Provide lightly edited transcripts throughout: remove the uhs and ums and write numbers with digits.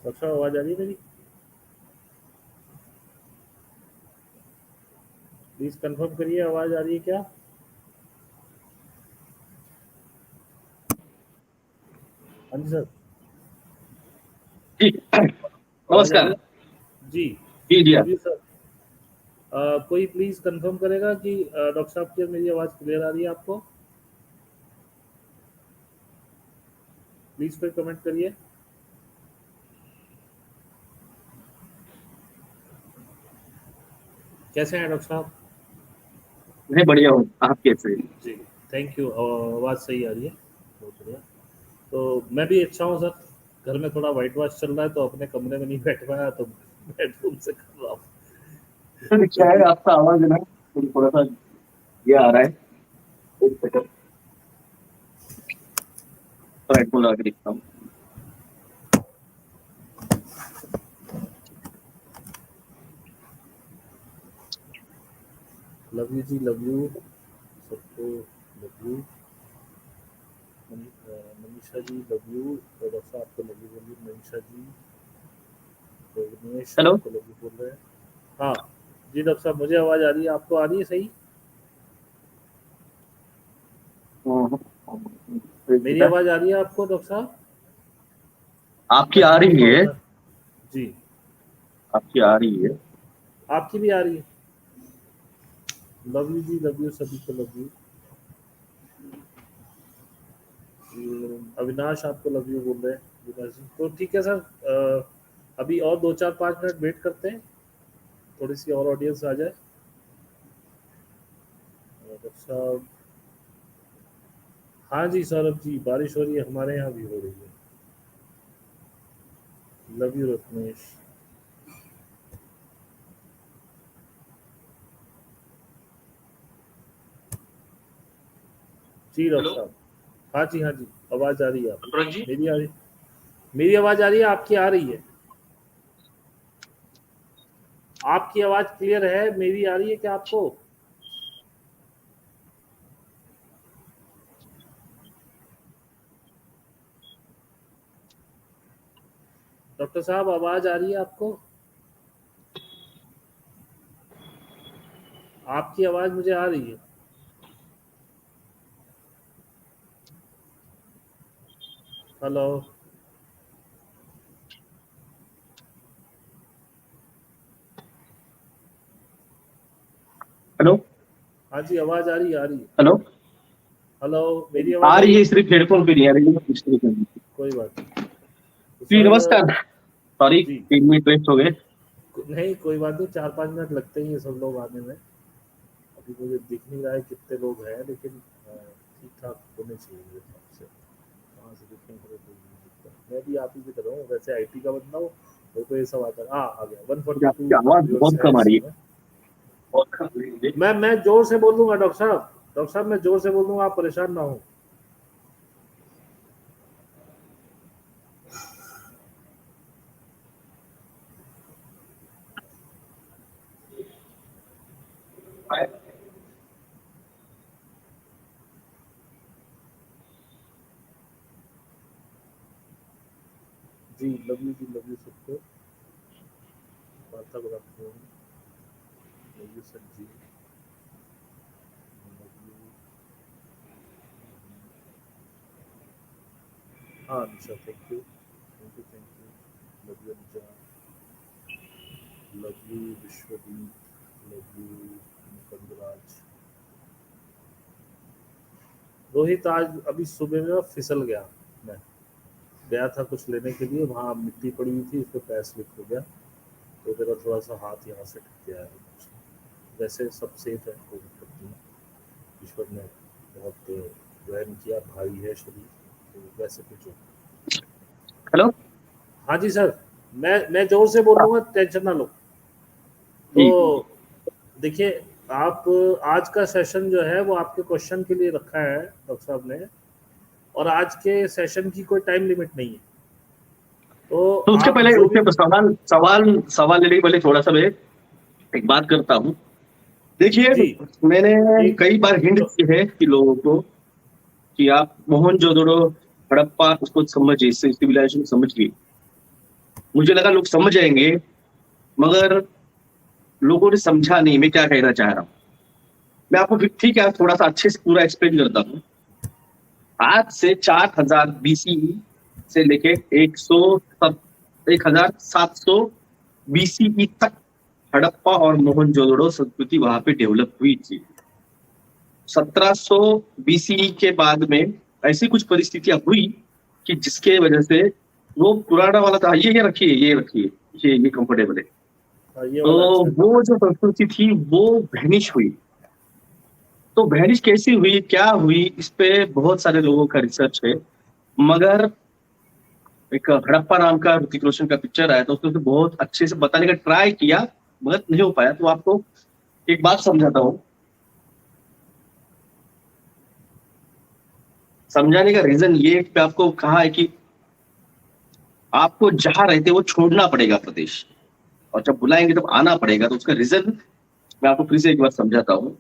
अच्छा, आवाज आ रही है मेरी? प्लीज कंफर्म करिए, आवाज आ रही है क्या? हाँ जी सर। जी आवाज आ रही नमस्कार। है जी। जी जी लव यू सर। कोई प्लीज कंफर्म करेगा कि डॉक्टर साहब की मेरी आवाज क्लियर आ रही है आपको? प्लीज कोई कमेंट करिए। कैसे हैं डॉक्टर साहब? मैं बढ़िया हूँ, आप कैसे हैं? जी, थैंक यू। आवाज सही आ रही है, बहुत बढ़िया। तो मैं भी अच्छा हूँ सर। घर में थोड़ा वाइट वॉश चल रहा है तो अपने कमरे में नहीं बैठ पाया, तो बेडरूम से कर रहा हूँ। सर क्या है, क्योंकि आपका आवाज है ना थोड़ा सा ये आ रहा है। एक सेकंड, तो हेडफोन लगा के देखता हूँ। लव यू जी, लव यू सबको। Love you Manisha ji, love you. तो डॉक्टर साहब आपको लव यू बोलिए, मनीषा जी। तो दिनेश हेलो। आपको लव यू बोल रहे हैं। हाँ जी डॉक्टर साहब, मुझे आवाज आ रही है, आपको आ रही है सही? एक मेरी सेकंड, आवाज आ रही है आपको डॉक्टर साहब? आपकी आ कंफर्म रही थोड़ा है। सा। जी, आपकी आ रही है। आपकी भी आ रही है। लव यू जी, लव यू सभी को, लव यू। अविनाश आपको लव यू बोल रहे हैं, विकास जी। तो ठीक है सर, अभी और 2-4-5 मिनट वेट करते हैं, थोड़ी सी और ऑडियंस आ जाए। डॉक्टर साहब, हाँ जी सौरभ जी, बारिश हो रही है, हमारे यहाँ भी हो रही है। Love you Ratnesh. Ji doctor hello साहब। हाँ जी, हाँ जी, आवाज़ आ रही है आपकी। अनुराग जी। मेरी आ रही, मेरी आवाज़ आ रही है, आपकी आ रही है? आपकी आवाज़ क्लियर है, मेरी आ रही है क्या आपको? डॉक्टर साहब, आवाज़ आ रही है आपको? आपकी आवाज़ मुझे आ रही है। हेलो। हेलो। हाँ जी, आवाज़ आ रही है, आ रही है। हेलो। हेलो, मेरी आ आवाज़ आ रही रही है, है? सिर्फ हेडफोन पे नहीं आ रही है। कोई बात नहीं। तो जी सर, नमस्कार। सॉरी, जी, 3 मिनट वेस्ट हो गए। नहीं कोई बात नहीं, 4-5 मिनट लगते ही हैं सब लोग आने में। अभी मुझे दिख नहीं रहा है कितने लोग हैं, लेकिन ठीक ठाक होने चाहिए मेरे हिसाब से। कहाँ से दिखेंगे तो कोई नहीं दिखता। मैं भी आप ही की तरह हूँ, वैसे आईटी का बंदा हूँ। मेरे को ये सब आता है। हाँ, आ गया। मुझे 142 आपकी आवाज बहुत व्यूअर्स हैं कम आ इस रही है। समय। बहुत कम आ रही है। मैं जोर से बोल दूंगा डॉक्टर साहब। डॉक्टर साहब, मैं जोर से बोल दूंगा, आप परेशान ना हो। जी, लव यू जी, लव यू सबको। वार्ता good afternoon. Love you sir जी। Love you. हाँ Nisha, thank you, thank you, thank you. Love you Anuja. Love you Vishwadeep. Love you Mukundraj. Rohit, आज अभी सुबह में फिसल गया। मैं गया था कुछ लेने के लिए, वहाँ मिट्टी पड़ी हुई थी, उस पर पैर स्लिप हो गया। तो मेरा थोड़ा सा हाथ यहाँ से टूट गया है। वैसे सब सेफ है, कोई दिक्कत नहीं है। ईश्वर ने बहुत रहम किया, भारी है शरीर, तो वैसे कुछ हो। हेलो। हाँ जी सर, मैं जोर से बोलूँगा, टेंशन ना लो। तो जी जी। देखिए, आप, आज का सेशन जो है वो आपके क्वेश्चन के लिए रखा है डॉक्टर साहब ने। और आज के सेशन की कोई टाइम लिमिट नहीं है, तो तो उसके आप पहले जो भी। उसके सवाल सवाल सवाल लेने के पहले थोड़ा सा मैं एक बात करता हूँ। देखिए, जी, मैंने एक, कई बार हिंट तो, दिए है कि लोगों को कि आप मोहनजोदड़ो, हड़प्पा उसको समझिए, सिविलाइजेशन समझिए। मुझे लगा लोग समझ जाएंगे, मगर लोगों ने समझा नहीं मैं क्या कहना चाह रहा हूँ। मैं आपको ठीक है थोड़ा सा अच्छे से पूरा एक्सप्लेन करता हूँ। आज से 4000 बीसीई से लेके 1700 बीसीई तक हड़प्पा और मोहनजोदड़ो संस्कृति वहां पे डेवलप हुई थी। 1700 बीसीई के बाद में ऐसी कुछ परिस्थितियां हुई कि जिसके वजह से वो पुराना वाला था, ये रखिए ये रखिए, ये कंफर्टेबल है। हाँ, ये तो वाला अच्छा है। वो जो संस्कृति थी वो वैनिश हुई। तो वैनिश कैसी हुई, क्या हुई, इस पे बहुत सारे लोगों का रिसर्च है। मगर एक हड़प्पा नाम का ऋतिक रोशन का पिक्चर आया था, उसने तो बहुत अच्छे से बताने का ट्राई किया, मगर नहीं हो पाया। तो आपको एक बात समझाता हूँ। समझाने का रीजन ये पे आपको कहा है कि आपको जहां रहते वो छोड़ना पड़ेगा प्रदेश, और जब बुलाएंगे तब आना पड़ेगा। तो उसका रीजन मैं आपको फिर से एक बार समझाता हूँ।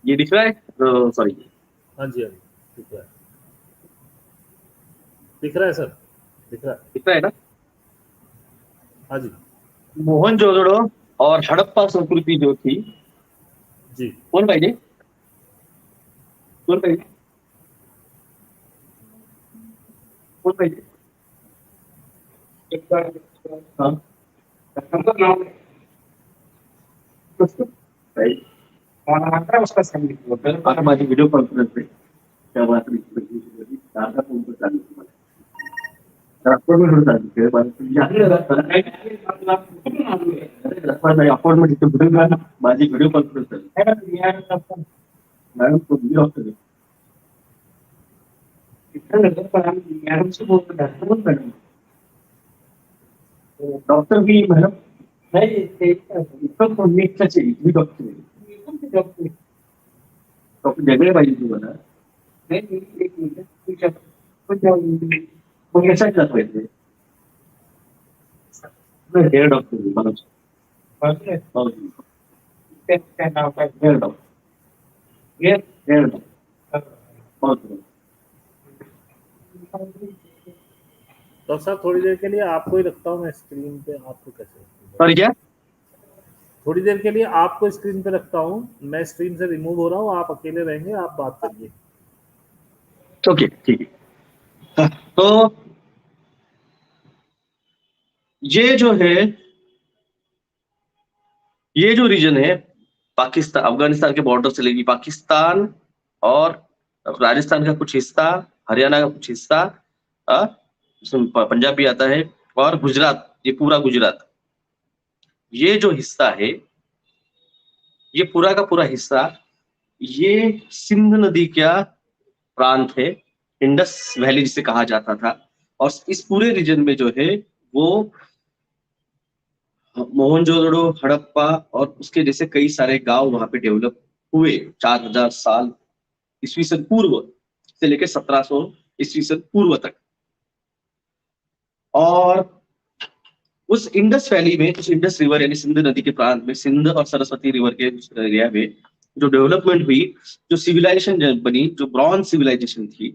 ये दिख रहा है, सॉरी, हाँ जी, हाँ जी, दिख रहा है, दिख रहा है सर, दिख रहा है। दिख रहा है ना? हाँ जी। मोहनजोदड़ो और हड़प्पा संस्कृति जो थी, जी। कौन भाई जी, कौन भाई, कौन भाई जी? हाँ, भाई, उसका संगीत आता माझी व्हिडिओ कॉन्फरन्स आहे तेव्हा दादा फोन पर चालू तुम्हाला अपॉइंटमेंट इथे बुधवार माझी व्हिडिओ कॉन्फरन्स आहे मॅडम तो मी डॉक्टर मॅडमशी बोलतो मॅडम, डॉक्टर भी मैडम नहीं थे, तो नीटचा चाहिए डॉक्टर डॉक्टर डॉक्टर जगह पाहिजे तुम्हाला नहीं एक मिनिट मग यासाठी दाखवायचे हेअर डॉक्टर मला नाव काय hair doctor hair doctor doctor साहब थोड़ी देर के लिए आपको ही रखता हूँ मैं स्क्रीन पे, आपको कैसे? सॉरी क्या? थोड़ी देर के लिए आपको स्क्रीन पे रखता हूँ, मैं स्क्रीन से रिमूव हो रहा हूँ, आप अकेले रहेंगे, आप बात करिए। ओके ठीक है। तो ये जो है, ये जो रीजन है पाकिस्तान अफगानिस्तान के बॉर्डर से लेगी पाकिस्तान और राजस्थान का कुछ हिस्सा, हरियाणा का कुछ हिस्सा, उसमें पंजाब भी आता है, और गुजरात, ये पूरा गुजरात, ये जो हिस्सा है, ये पूरा का पूरा हिस्सा, ये सिंध नदी का प्रांत है, इंडस वैली जिसे कहा जाता था। और इस पूरे रीजन में जो है वो मोहनजोदड़ो, हड़प्पा और उसके जैसे कई सारे गांव वहां पे डेवलप हुए 4000 साल ईस्वी सन पूर्व से लेकर 1700 ईस्वी सन पूर्व तक। और उस इंडस वैली में, उस इंडस रिवर यानी सिंध नदी के प्रांत में, सिंध और सरस्वती रिवर के एरिया में जो डेवलपमेंट हुई, जो सिविलाइजेशन बनी, जो ब्रॉन्ज सिविलाइजेशन थी,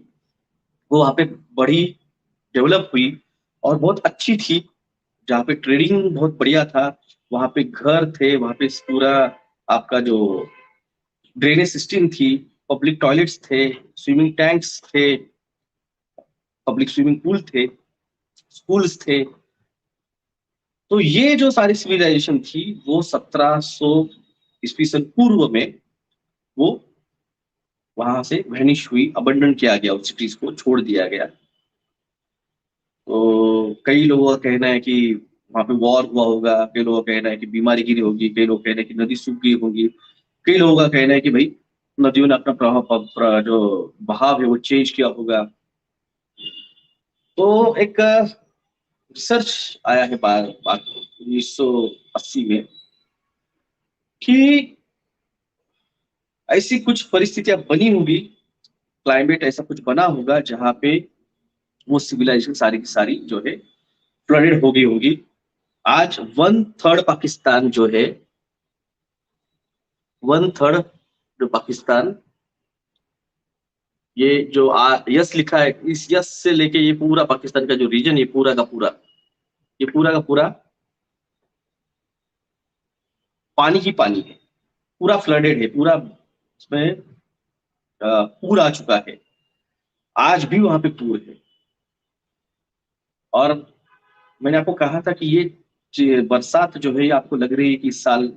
वो वहां पे बड़ी डेवलप हुई और बहुत अच्छी थी। जहाँ पे ट्रेडिंग बहुत बढ़िया था, वहां पे घर थे, वहां पे पूरा आपका जो ड्रेनेज सिस्टम थी, पब्लिक टॉयलेट्स थे, स्विमिंग टैंक्स थे, पब्लिक स्विमिंग पूल थे, स्कूल्स थे। तो ये जो सारी सिविलाइजेशन थी वो 1700 ईस्वी सन पूर्व में वो वहां से वैनिश हुई, अबंडन किया गया, उस सिटीज को छोड़ दिया गया। तो कई लोगों का कहना है कि वहां पे वॉर हुआ होगा, कई लोगों का कहना है कि बीमारी गिरी होगी, कई लोग कहना है कि नदी सूख गई होगी, कई लोगों का कहना है कि भाई नदियों ने अपना जो बहाव है वो चेंज किया होगा। तो एक रिसर्च आया है 1980 में कि ऐसी कुछ परिस्थितियां बनी होगी, क्लाइमेट ऐसा कुछ बना होगा जहां पे वो सिविलाइजेशन सारी की सारी जो है फ्लडेड हो गई होगी। आज 1/3 पाकिस्तान जो है, 1/3 जो पाकिस्तान ये जो यस लिखा है, इस यस से लेके ये पूरा पाकिस्तान का जो रीजन, ये पूरा का पूरा, ये पूरा का पूरा पानी ही पानी है, पूरा फ्लडेड है, पूरा उसमें पूर आ चुका है, आज भी वहां पे पूर है। और मैंने आपको कहा था कि ये बरसात जो है, आपको लग रही है कि इस साल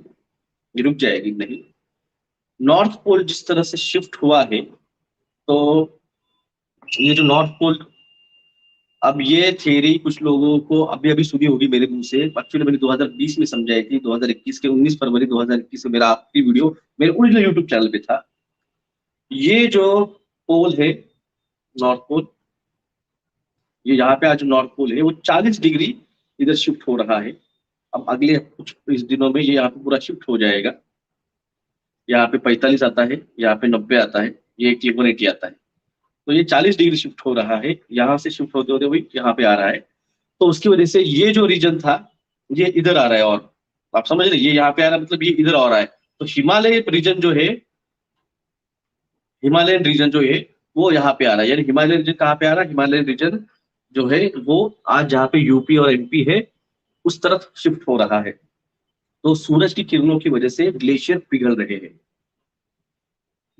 रुक जाएगी, नहीं। नॉर्थ पोल जिस तरह से शिफ्ट हुआ है, तो ये जो नॉर्थ पोल, अब ये थियरी कुछ लोगों को अभी अभी सुनी होगी मेरे मुंह से, एक्चुअली मैंने 2020 में समझाई थी, 2021 के 19 फरवरी 2021 में मेरा आखिरी वीडियो मेरे ओरिजिनल यूट्यूब चैनल पे था। ये जो पोल है, नॉर्थ पोल, ये यहाँ पे आज नॉर्थ पोल है, वो 40 डिग्री इधर शिफ्ट हो रहा है। अब अगले कुछ इस दिनों में ये यहाँ पे पूरा शिफ्ट हो जाएगा, यहाँ पे 45 आता है, यहाँ पे 90 आता है, ये 180 आता है। तो ये 40 डिग्री शिफ्ट हो रहा है, यहाँ से शिफ्ट होते होते वही यहाँ पे आ रहा है। तो उसकी वजह से ये जो रीजन था, ये इधर आ रहा है, और आप समझ रहे, ये यहाँ पे आ रहा है मतलब ये इधर आ रहा है। तो हिमालय रीजन जो है, हिमालयन रीजन जो है वो यहाँ पे आ रहा है। यानी हिमालय रीजन कहाँ पे आ रहा है, हिमालय रीजन जो है वो आज जहाँ पे यूपी और एमपी है, उस तरफ शिफ्ट हो रहा है। तो सूरज की किरणों की वजह से ग्लेशियर पिघल रहे हैं,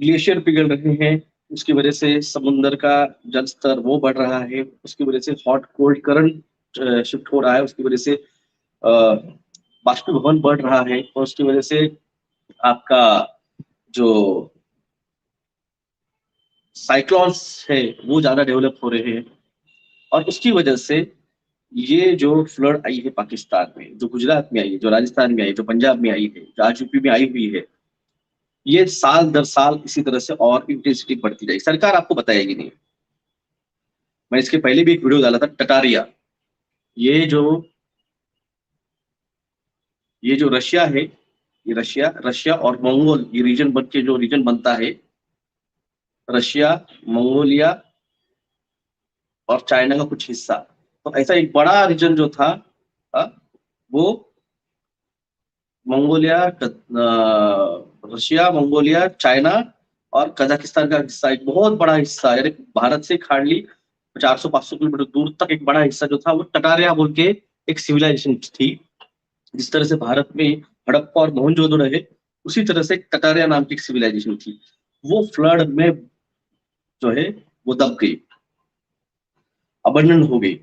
ग्लेशियर पिघल रहे हैं, उसकी वजह से समुद्र का जल स्तर वो बढ़ रहा है, उसकी वजह से हॉट कोल्ड करंट शिफ्ट हो रहा है, उसकी वजह से अ, बाष्पीभवन बढ़ रहा है, और उसकी वजह से आपका जो साइक्लोन्स है वो ज्यादा डेवलप हो रहे हैं। और उसकी वजह से ये जो फ्लड आई है पाकिस्तान में, जो गुजरात में आई है, जो राजस्थान में आई है, जो पंजाब में आई है, जो आज यूपी में आई हुई है, ये साल दर साल इसी तरह से और इंटेंसिटी बढ़ती जाएगी। सरकार आपको बताएगी नहीं। मैं इसके पहले भी एक वीडियो डाला था, टटारिया, ये जो ये जो रशिया है, ये रशिया रशिया और मंगोल, ये रीजन बन के जो रीजन बनता है, रशिया, मंगोलिया और चाइना का कुछ हिस्सा, तो ऐसा एक बड़ा रीजन जो था, वो मंगोलिया, रशिया, मंगोलिया, चाइना और कजाकिस्तान का हिस्सा, एक बहुत बड़ा हिस्सा, यानी भारत से हार्डली 400-500 किलोमीटर दूर तक एक बड़ा हिस्सा जो था, वो टटारिया बोल के एक सिविलाइजेशन थी। जिस तरह से भारत में हड़प्पा और मोहनजोदड़ो है, उसी तरह से टटारिया नाम की एक सिविलाइजेशन थी, वो फ्लड में जो है वो दब गई, अबंडन हो गई।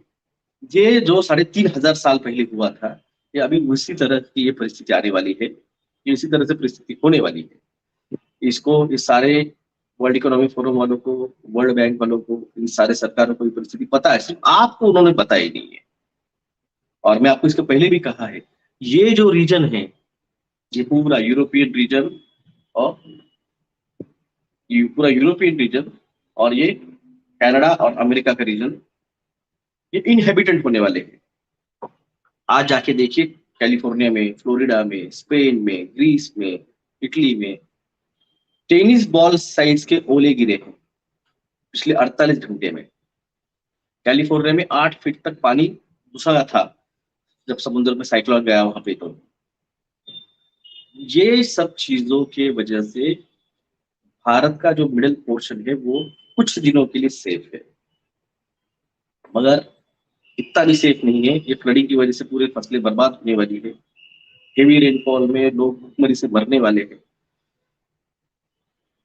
ये जो 3500 साल पहले हुआ था, ये अभी उसी तरह की ये परिस्थिति आने वाली है, ये इसी तरह से परिस्थिति होने वाली है। इसको इस सारे वर्ल्ड इकोनॉमिक फोरम वालों को, वर्ल्ड बैंक वालों को, इन सारे सरकारों को ये परिस्थिति पता है, सिर्फ आपको उन्होंने बताई नहीं है। और मैं आपको इसके पहले भी कहा है, ये जो रीजन है, ये पूरा यूरोपियन रीजन, और ये पूरा यूरोपियन रीजन, और ये कनाडा और अमेरिका का रीजन, ये इनहेबिटेंट होने वाले हैं। आज जाके देखिए, कैलिफोर्निया में, फ्लोरिडा में, स्पेन में, ग्रीस में, इटली में टेनिस बॉल साइज के ओले गिरे हैं पिछले 48 घंटे में। कैलिफोर्निया में 8 फीट तक पानी घुसा था जब समुद्र में साइक्लोन गया वहां पे। तो ये सब चीजों के वजह से भारत का जो मिडिल पोर्शन है वो कुछ दिनों के लिए सेफ है, मगर इतना भी सेफ नहीं है। ये फ्लडिंग की वजह से पूरे फसलें बर्बाद होने वाली है, हेवी रेनफॉल में लोग भूखमरी से मरने वाले हैं।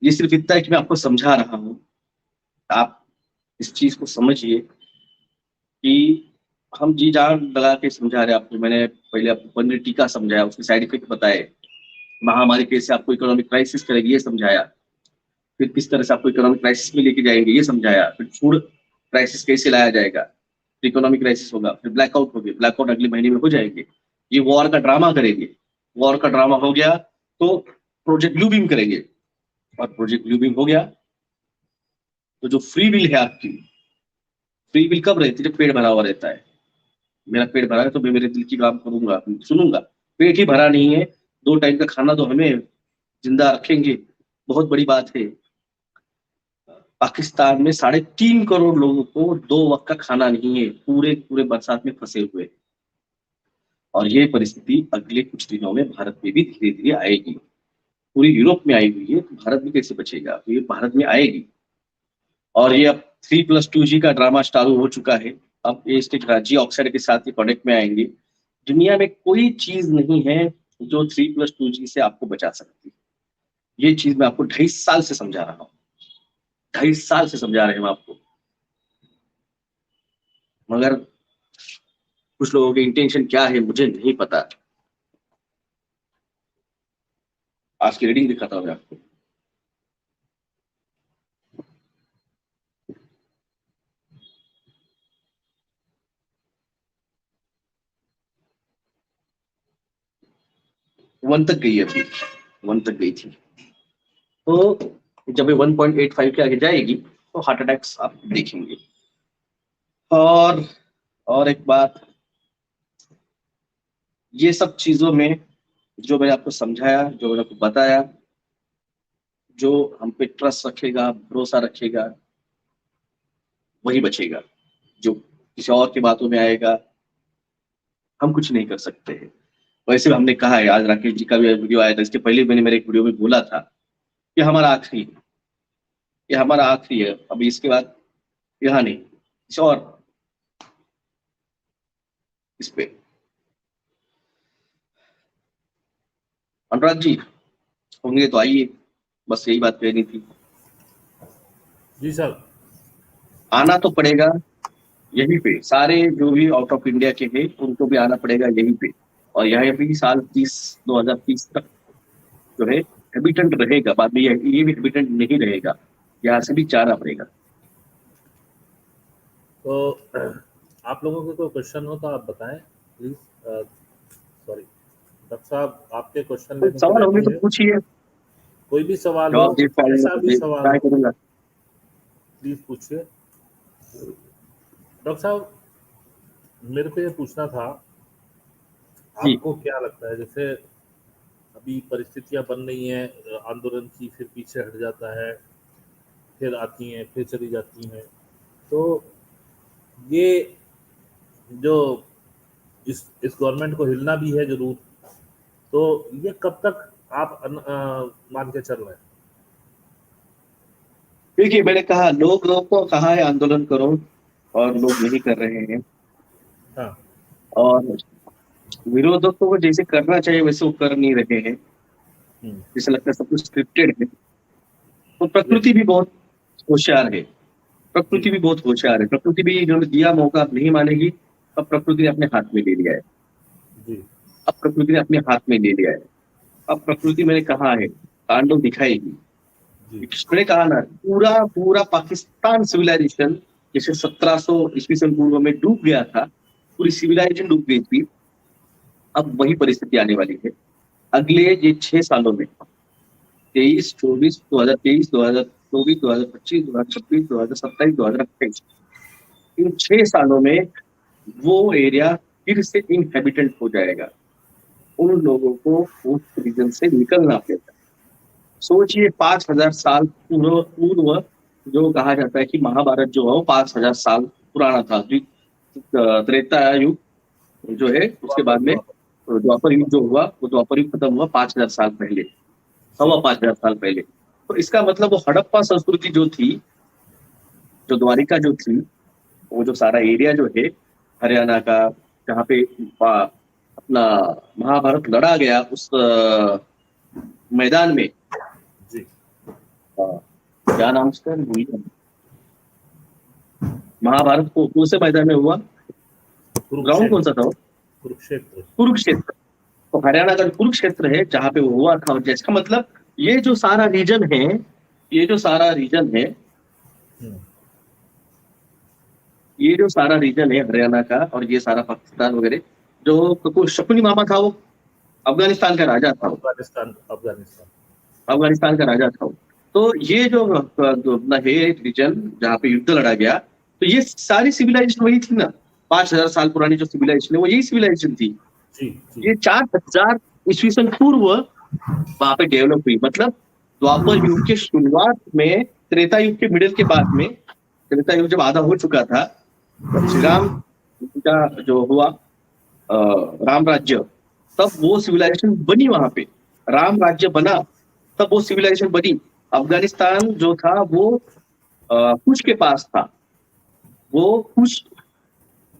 ये सिर्फ इतना है कि मैं आपको समझा रहा हूँ, आप इस चीज को समझिए कि हम जी जान लगा के समझा रहे हैं आपको। मैंने पहले आपको पनीर टीका समझाया, उसके साइड इफेक्ट बताए, महामारी कैसे आपको इकोनॉमिक क्राइसिस करेगी ये समझाया, फिर किस तरह से आपको इकोनॉमिक क्राइसिस में लेके जाएंगे ये समझाया, फिर फूड क्राइसिस कैसे लाया जाएगा, फिर इकोनॉमिक क्राइसिस होगा, फिर ब्लैकआउट होगी, ब्लैकआउट अगले महीने में हो जाएंगे, ये वॉर का ड्रामा करेंगे, वॉर का ड्रामा हो गया तो प्रोजेक्ट ब्लू बीम करेंगे, और प्रोजेक्ट ब्लू बीम हो गया तो जो फ्री विल है आपकी, फ्री विल कब रहती है, जब पेट भरा हुआ रहता है। मेरा पेट भरा है तो मैं मेरे दिल की काम करूंगा, सुनूंगा। पेट ही भरा नहीं है, 2 टाइम का खाना तो हमें जिंदा रखेंगे, बहुत बड़ी बात है। पाकिस्तान में 3.5 करोड़ लोगों को 2 वक्त का खाना नहीं है, पूरे पूरे बरसात में फंसे हुए। और ये परिस्थिति अगले कुछ दिनों में भारत में भी धीरे धीरे आएगी। पूरी यूरोप में आई हुई है, तो भारत भी कैसे बचेगा, तो ये भारत में आएगी। और ये अब 3+2G का ड्रामा चालू हो चुका है। अब ये इसके जी ऑक्साइड के साथ ही प्रोडक्ट में आएंगे। दुनिया में कोई चीज नहीं है जो 3+2G से आपको बचा सकती है। ये चीज मैं आपको 2.5 साल से समझा रहा हूँ, 2.5 साल से समझा रहे हैं हम आपको, मगर कुछ लोगों के इंटेंशन क्या है मुझे नहीं पता। आज की रीडिंग दिखाता हूँ मैं आपको। वन तक गई है, अभी 1 तक गई थी। तो जब ये 1.85 के आगे जाएगी तो हार्ट अटैक्स आप देखेंगे। और एक बात, ये सब चीजों में जो मैंने आपको समझाया, जो मैंने आपको बताया, जो हम पे ट्रस्ट रखेगा, भरोसा रखेगा, वही बचेगा। जो किसी और की बातों में आएगा, हम कुछ नहीं कर सकते हैं। वैसे हमने कहा है, आज राकेश जी का भी वीडियो आया था, इसके पहले मैंने मेरे एक वीडियो में बोला था कि हमारा आखिरी है, ये हमारा आखिरी है, अभी इसके बाद यहाँ नहीं, कुछ और इस पे। अनुराग जी होंगे तो आइए, बस यही बात कहनी थी। जी सर। आना तो पड़ेगा यहीं पे, सारे जो भी आउट ऑफ इंडिया के हैं उनको भी आना पड़ेगा यहीं पे। और यहाँ भी साल 2030 तक जो है हैबिटेंट रहेगा, बाद में ये भी हैबिटेंट नहीं रहेगा, यहाँ से भी जाना पड़ेगा। तो आप लोगों के कोई क्वेश्चन हो तो आप बताएं प्लीज। सॉरी डॉक्टर साहब, आपके क्वेश्चन लेने के सवाल होंगे तो लिए पूछिए, कोई भी सवाल हो, जवाब दे ऐसा भी सवाल ट्राई हो, करूंगा। प्लीज पूछिए। डॉक्टर साहब, मेरे को ये पूछना था, जी। आपको क्या लगता है, जैसे अभी परिस्थितियां बन रही हैं आंदोलन की, फिर पीछे हट जाता है, फिर आती हैं, फिर चली जाती हैं, तो ये जो इस गवर्नमेंट को हिलना भी है जरूर, तो ये कब तक आप मान के चल रहे हैं? देखिए, मैंने कहा लोगों को कहा है आंदोलन करो और लोग नहीं कर रहे हैं। हाँ। और विरोधकों को जैसे करना चाहिए वैसे वो कर नहीं रहे हैं, जैसे लगता है सब कुछ स्क्रिप्टेड है। तो प्रकृति भी बहुत होशियार है, प्रकृति भी बहुत होशियार है। प्रकृति भी जो दिया मौका अब नहीं मानेगी, अब प्रकृति ने अपने हाथ में ले लिया है। जी। अब प्रकृति ने अपने हाथ में ले लिया है। अब प्रकृति मैंने कहा है तांडव दिखाएगी। मैंने कहा ना, पूरा पाकिस्तान सिविलाइजेशन जैसे 1700 ईस्वी से पूर्व में डूब गया था, पूरी सिविलाइजेशन डूब गई थी, अब वही परिस्थिति आने वाली है अगले ये 6 सालों में। 23, 24, 2023, 2024, 2025, 2026, 2027, 2028, इन 6 सालों में वो एरिया फिर से इनहेबिटेंट हो जाएगा। उन लोगों को उस रीजन से निकलना पड़ेगा। सोचिए 5000 साल पूर्व जो कहा जाता है कि महाभारत जो है वो 5000 साल पुराना था। त्रेता युग जो है उसके बाद में द्वापर युग जो हुआ, वो द्वापर युग खत्म हुआ 5000 साल पहले, 5000 साल पहले। तो इसका मतलब वो हड़प्पा संस्कृति जो थी, जो द्वारिका जो थी, वो जो सारा एरिया जो है हरियाणा का, जहाँ पे अपना महाभारत लड़ा गया, उस मैदान में जी। क्या नाम उसका, महाभारत को कौन से मैदान में हुआ, ग्राउंड कौन सा था? कुरुक्षेत्र। कुरुक्षेत्र। तो हरियाणा का कुरुक्षेत्र है जहाँ पे वो हुआ था। जिसका मतलब ये जो सारा रीजन है, ये जो सारा रीजन है, ये जो सारा रीजन है हरियाणा का और ये सारा पाकिस्तान वगैरह, जो शकुनी मामा था वो अफगानिस्तान का राजा था। अफगानिस्तान का राजा था। तो ये जो अपना है रीजन जहाँ पे युद्ध लड़ा गया, तो ये सारी सिविलाइजेशन वही थी ना, 5000 साल पुरानी जो सिविलाइजेशन है वो यही सिविलाइजेशन थी। ये 4000 ईस्वी सन पूर्व वहां पे डेवलप हुई। मतलब द्वापर युग के शुरुआत में, त्रेता युग के मिडिल के बाद में, त्रेता युग जब आधा हो चुका था, श्री राम का जो हुआ राम राज्य, तब वो सिविलाइजेशन बनी। वहां पे राम राज्य बना, तब वो सिविलाइजेशन बनी। अफगानिस्तान जो था वो कुश के पास था। वो कुश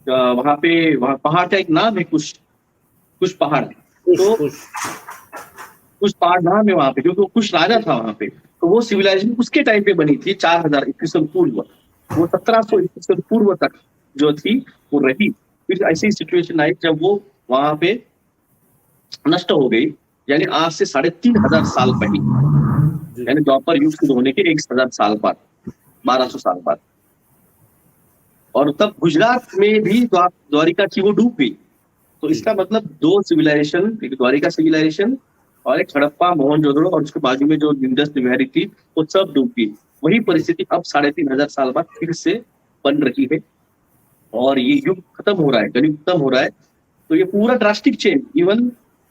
वहां पहाड़ का एक नाम है कुश, कुश पहाड़। कुछ तो कुछ कुश पहाड़ नाम है वहां पे, क्योंकि वो कुश राजा था वहां पे। तो वो सिविलाइजेशन उसके टाइम पे बनी थी, 4000 ईस्वी पूर्व। वो 1700 ईस्वी पूर्व तक जो थी वो रही। फिर ऐसी सिचुएशन आई जब वो वहां पे नष्ट हो गई, यानी आज से 3500 साल पहले, जी यानी द्वापर युग शुरू होने के 1000 साल बाद, 1200 साल बाद। और तब गुजरात में भी द्वारिका थी, वो डूब गई। तो जी इसका मतलब दो सिविलाइजेशन, एक द्वारिका सिविलाइजेशन और एक हड़प्पा मोहनजोदड़ो, और उसके बाजू में जो इंडस वैली थी वो सब डूब गई। वही परिस्थिति अब 3500 साल बाद फिर से बन रही है। और ये युग खत्म हो रहा है, कलयुग खत्म हो रहा है। तो ये पूरा ड्रास्टिक चेंज, इवन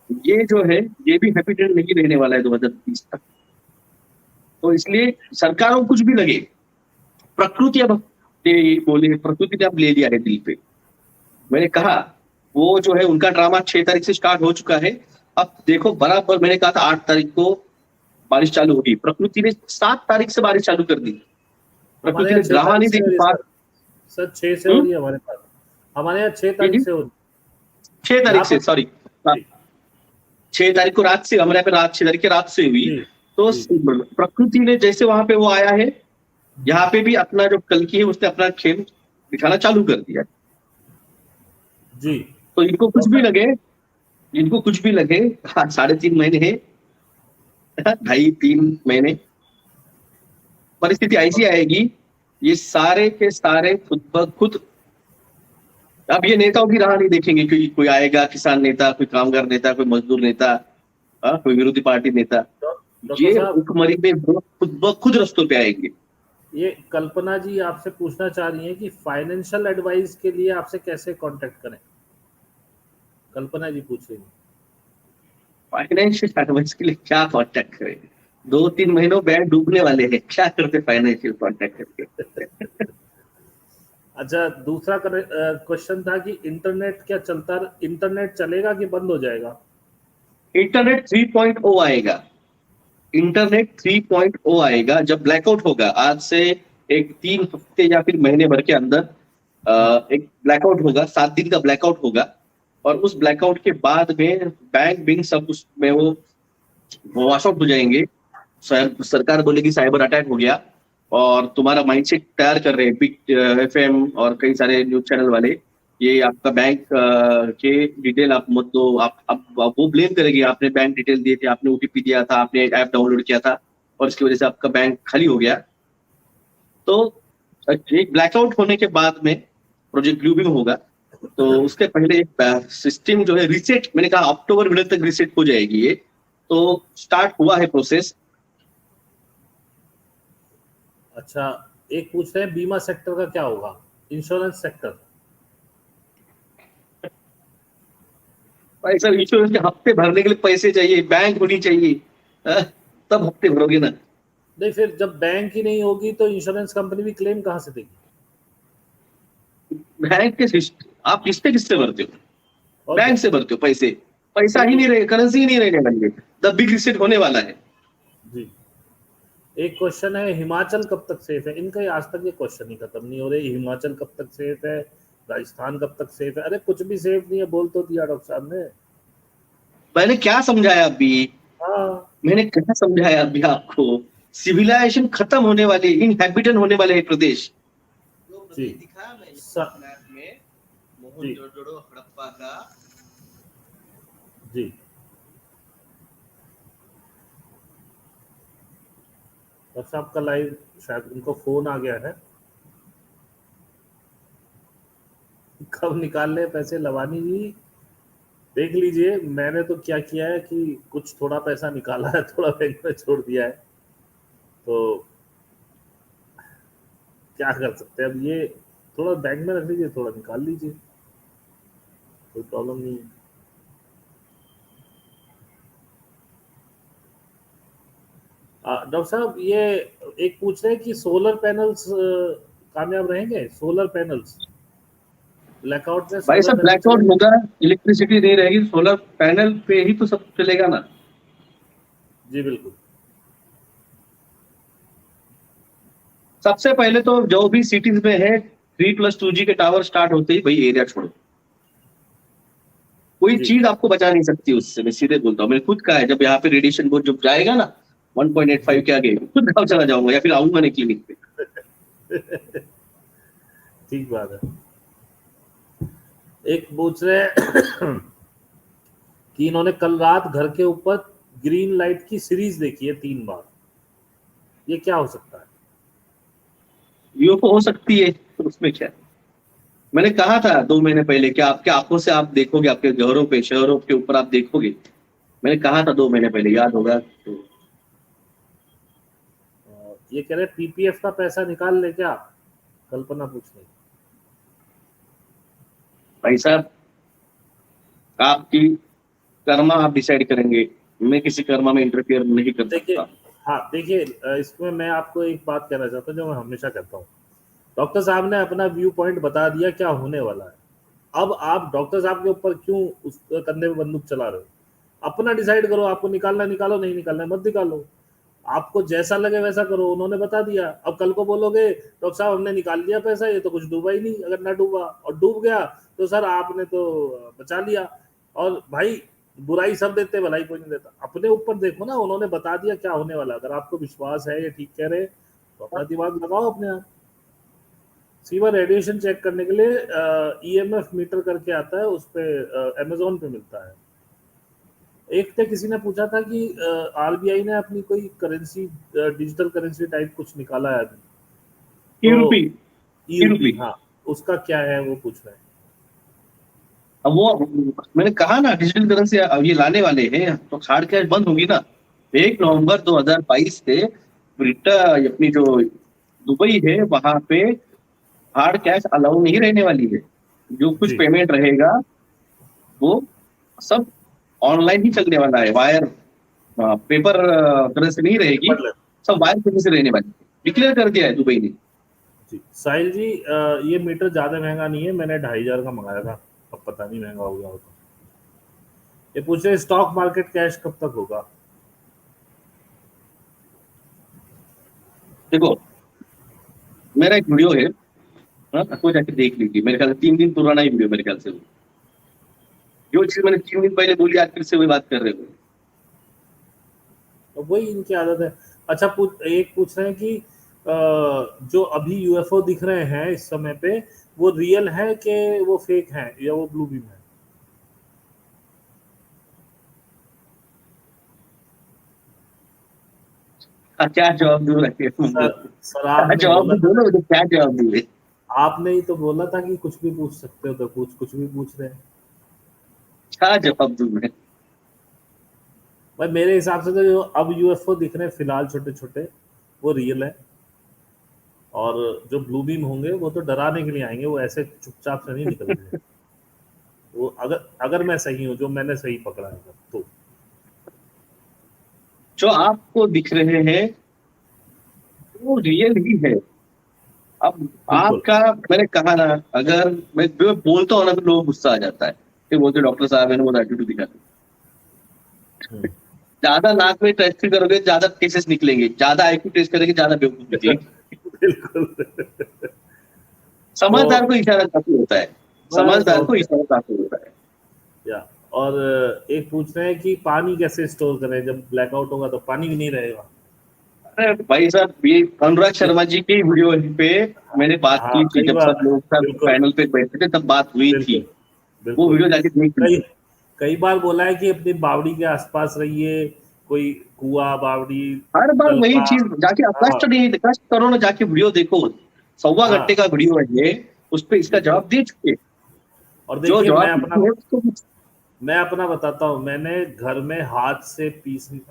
ये जो है ये भी हैप्पी नहीं रहने वाला है 2030 तक। तो इसलिए सरकारों को कुछ भी लगे, प्रकृति अब बोले, प्रकृति ने अब ले लिया है दिल पे। मैंने कहा वो जो है उनका ड्रामा 6 तारीख से स्टार्ट हो चुका है। अब देखो बराबर मैंने कहा था 8 तारीख को बारिश चालू होगी, प्रकृति ने 7 तारीख से बारिश चालू कर दी। हमारे प्रकृति यहाँ ने 6 ड्रामा तारीख नहीं से हो देखी रही है बात। सर, 6 से हो रही है हमारे पास। हमारे यहाँ 6 तारीख से हो रही 6 है। तारीख यहाँ से, पर सॉरी, जी 6 तारीख को रात से, हमारे यहाँ पे रात 6 तारीख की रात से हुई। जी तो जी प्रकृति ने जैसे वहां पे वो आया है, यहाँ पे भी अपना जो कल्कि है उसने अपना खेल दिखाना चालू कर दिया। जी तो इनको कुछ भी डॉक्टर लगे, इनको कुछ भी लगे, हाँ, 3.5 महीने है, 2.5-3 महीने परिस्थिति ऐसी आएगी, ये सारे के सारे खुद ब खुद। अब ये नेताओं की राह नहीं देखेंगे, क्योंकि कोई आएगा किसान नेता, कोई कामगार नेता, कोई मजदूर नेता, कोई विरोधी पार्टी नेता, डॉक्टर ये साहब, भुखमरी में वो खुद ब खुद रस्तों पे आएंगे। ये कल्पना जी आपसे पूछना चाह रही हैं कि फाइनेंशियल एडवाइस के लिए आपसे कैसे कांटेक्ट करें। कल्पना जी पूछ रही हैं। फाइनेंशियल एडवाइस के लिए क्या कांटेक्ट करें? 2-3 महीनों बैंक डूबने वाले हैं, क्या करते फाइनेंशियल कांटेक्ट करके? अच्छा, दूसरा क्वेश्चन था कि इंटरनेट क्या चलता, इंटरनेट चलेगा कि बंद हो जाएगा। इंटरनेट 3.0 आएगा, इंटरनेट 3.0 आएगा जब ब्लैकआउट होगा। आज से एक 3 हफ्ते या फिर महीने भर के अंदर एक ब्लैकआउट होगा, 7 दिन का ब्लैकआउट होगा। और उस ब्लैकआउट के बाद में बैंक बिंग सब उसमें वो वॉश आउट हो जाएंगे। सरकार बोलेगी साइबर अटैक हो गया, और तुम्हारा माइंडसेट तैयार कर रहे हैं बिग एफएम और कई सारे न्यूज चैनल वाले, ये आपका बैंक के डिटेल आप मत दो। आप वो ब्लेम करेगी, आपने बैंक डिटेल दिए थे, आपने ओटीपी दिया था, आपने एक ऐप डाउनलोड किया था, और इसकी वजह से आपका बैंक खाली हो गया। तो एक ब्लैकआउट होने के बाद में प्रोजेक्ट ब्लूबिंग होगा। तो उसके पहले एक सिस्टम जो है रीसेट, मैंने कहा अक्टूबर मिनट तक रीसेट हो जाएगी ये। तो स्टार्ट हुआ है प्रोसेस। अच्छा, एक पूछ रहे हैं बीमा सेक्टर का क्या होगा, इंश्योरेंस सेक्टर। भाई साहब, इंश्योरेंस के हफ्ते भरने के लिए पैसे चाहिए, बैंक होनी चाहिए, तब हफ्ते भरोगे ना। नहीं, फिर जब बैंक ही नहीं होगी तो इंश्योरेंस कंपनी भी क्लेम कहाँ से देगी। बैंक के आप किससे भरते हो? और बैंक क्या। से भरते हो पैसे, पैसा ही बिल्कुल नहीं रहे, करेंसी ही नहीं रहने वाली है। द बिग रीसेट होने वाला है। जी। एक क्वेश्चन है, हिमाचल कब तक सेफ है। इनका आज तक ये क्वेश्चन ही खत्म नहीं हो रहे, हिमाचल कब तक सेफ है, राजस्थान कब तक सेफ है। अरे कुछ भी सेफ नहीं है, बोल तो दिया डॉक्टर साहब ने। मैंने क्या समझाया अभी? हाँ मैंने क्या समझाया अभी आपको? सिविलाइजेशन खत्म होने वाले, इनहैबिटेंट होने वाले हैं प्रदेश। जो जी दिखा मैं स- मैप में, जी मोहनजोदड़ो हड़प्पा का। जी डॉक्टर साहब का लाइव, शायद उनको फोन आ गया है। कब निकाल ले पैसे लवानी जी, देख लीजिए। मैंने तो क्या किया है कि कुछ थोड़ा पैसा निकाला है, थोड़ा बैंक में छोड़ दिया है। तो क्या कर सकते हैं अब, ये थोड़ा बैंक में रख लीजिए, थोड़ा निकाल लीजिए, कोई प्रॉब्लम नहीं है। डॉक्टर साहब, ये एक पूछ रहे हैं कि सोलर पैनल्स कामयाब रहेंगे, सोलर पैनल्स ब्लैकआउट में भाई सोलर साहब, पैनल ब्लैकआउट चलेंगे। होगा, इलेक्ट्रिसिटी नहीं रहेगी, सोलर पैनल पे ही तो सब चलेगा ना। जी बिल्कुल। सबसे पहले तो जो भी सिटीज में है 3+2G के टावर स्टार्ट होते ही भाई एरिया छोड़ो, कोई जी चीज आपको बचा नहीं सकती उससे। मैं सीधे बोलता हूँ, मैंने खुद कहा है, जब यहाँ पे रेडिएशन बहुत जब जाएगा ना 1.85 जी के आगे, खुद गाँव चला जाऊंगा या फिर आऊंगा नहीं क्लिनिक पे। ठीक बात है। एक पूछ रहे हैं कि इन्होंने कल रात घर के ऊपर ग्रीन लाइट की सीरीज देखी है 3 बार, ये क्या हो सकता है? यूएफओ हो सकती है, तो उसमें क्या है? मैंने कहा था 2 महीने पहले कि आपके आंखों से आप देखोगे, आपके घरों पे शहरों के ऊपर आप देखोगे। मैंने कहा था 2 महीने पहले, याद होगा तो। ये कह रहे पीपीएफ का पैसा निकाल ले क्या, कल्पना पूछ रही। भाई साहब, आपकी कर्मा आप डिसाइड करेंगे, मैं किसी कर्मा में इंटरफियर नहीं कर देखिए, सकता। हाँ देखिए, इसमें मैं आपको एक बात कहना चाहता हूँ जो मैं हमेशा कहता हूँ। डॉक्टर साहब ने अपना व्यू पॉइंट बता दिया क्या होने वाला है, अब आप डॉक्टर साहब के ऊपर क्यों उस कंधे में बंदूक चला रहे हो? अपना डिसाइड करो, आपको निकालना निकालो, नहीं निकालना मत निकालो, आपको जैसा लगे वैसा करो। उन्होंने बता दिया, अब कल को बोलोगे डॉक्टर साहब हमने निकाल लिया पैसा, ये तो कुछ डूबा ही नहीं, अगर ना डूबा और डूब गया तो सर आपने तो बचा लिया। और भाई बुराई सब देते, भलाई कोई नहीं देता, अपने ऊपर देखो ना, उन्होंने बता दिया क्या होने वाला। अगर आपको विश्वास है ये ठीक कह रहे तो अपना दिमाग लगाओ अपने आप। सीवा रेडिएशन चेक करने के लिए ईएमएफ मीटर करके आता है, उस पे अमेजोन पे मिलता है। एक पे किसी ने पूछा था कि आरबीआई ने अपनी कोई करेंसी, डिजिटल करेंसी टाइप कुछ निकाला है अभी, ई तो रूपी, ई ई रूपी, रूपी। हाँ उसका क्या है वो पूछ रहे हैं। अब वो मैंने कहा ना, डिजिटल करेंसी अब ये लाने वाले हैं, तो हार्ड कैश बंद होगी ना। 1 नवंबर 2022 से ब्रिटेन, अपनी जो दुबई है, वहां पे हार्ड कैश अलाउ नहीं रहने वाली है। जो कुछ जी पेमेंट रहेगा वो सब ऑनलाइन ही चलने वाला है। वायर, पेपर करेंसी नहीं रहेगी, पेपर लेस। सब वायर करेंसी रहने वाली है। डिक्लेयर कर दिया है दुबई ने। जी साहिल जी, ये मीटर ज्यादा महंगा नहीं है, मैंने 2,500 का मंगाया था, अब पता नहीं महंगा हो गया हो तो। ये पूछ रहे स्टॉक मार्केट कैश कब तक होगा? देखो, मेरा एक वीडियो है, हाँ, आपको जाके देख लीजिए, मेरे ख्याल से 3 दिन पुराना ही वीडियो मेरे ख्याल से। जो चीज मैंने 3 दिन पहले बोली, आज फिर से वही बात कर रहे हो। तो वही इनकी आदत है। अच्छा एक पूछ रहे हैं कि जो अभी यूएफओ दिख रहे हैं इस समय पे, वो रियल है कि वो फेक है या वो ब्लू बीम है? क्या जवाब दूं रखे सर सर क्या आपने जवाब बोला दूं, था, बोलो मुझे क्या जवाब दूं। आपने ही तो बोला था कि कुछ भी पूछ सकते हो, तो कुछ कुछ भी पूछ रहे हैं। क्या जवाब दूं मैं? भाई मेरे हिसाब से तो जो अब यूएफओ दिख रहे हैं फिलहाल छोटे छोटे, वो रियल है। और जो ब्लू बीम होंगे वो तो डराने के लिए आएंगे, वो ऐसे चुपचाप से नहीं निकलेंगे। वो अगर अगर मैं सही हूँ, जो मैंने सही पकड़ा है तो। जो आपको दिख रहे हैं वो रियल ही है। अब बिल्कुल। आपका, मैंने कहा ना, अगर मैं बोलता हूँ ना तो लोगों को गुस्सा आ जाता है, फिर बोलते डॉक्टर साहब मैंने वो एटीट्यूड दिखा। हम्म। ज्यादा नाक में टेस्ट करोगे ज्यादा केसेस निकलेंगे, ज्यादा आईक्यू टेस्ट करेंगे ज्यादा बेवकूफ निकलेंगे। बिल्कुल। तो समझदार को इशारा काफी होता है, बस समझदार और को क्या। इशारा काफी होता है। या और एक पूछ रहे हैं कि पानी कैसे स्टोर करें, जब ब्लैकआउट होगा तो पानी भी नहीं रहेगा। अरे भाई साहब, ये अनुराग शर्मा जी की वीडियो पे मैंने बात हाँ की थी, कई जब बार, सब लोग सब बिल्कुल पैनल पे बैठे थे तब बात हुई थी। बिल्कुल वो बिल्कुल। वीडियो जाके देख कई लीजिए। कई बार बोला है कि अपनी बावड़ी के आसपास रहिए, कोई कुआ बावड़ी हर बार वही नलका। चीज जाके हाँ कष्ट नहीं, कष्ट करो ना, जाके वीडियो देखो। 1.25 घंटे हाँ का वीडियो है ये, उस पे इसका बिल्कुल। जवाब दे चुके। और जो देखिए जवाब नहीं है उसको। मैं अपना बताता हूँ, मैंने घर में हाथ से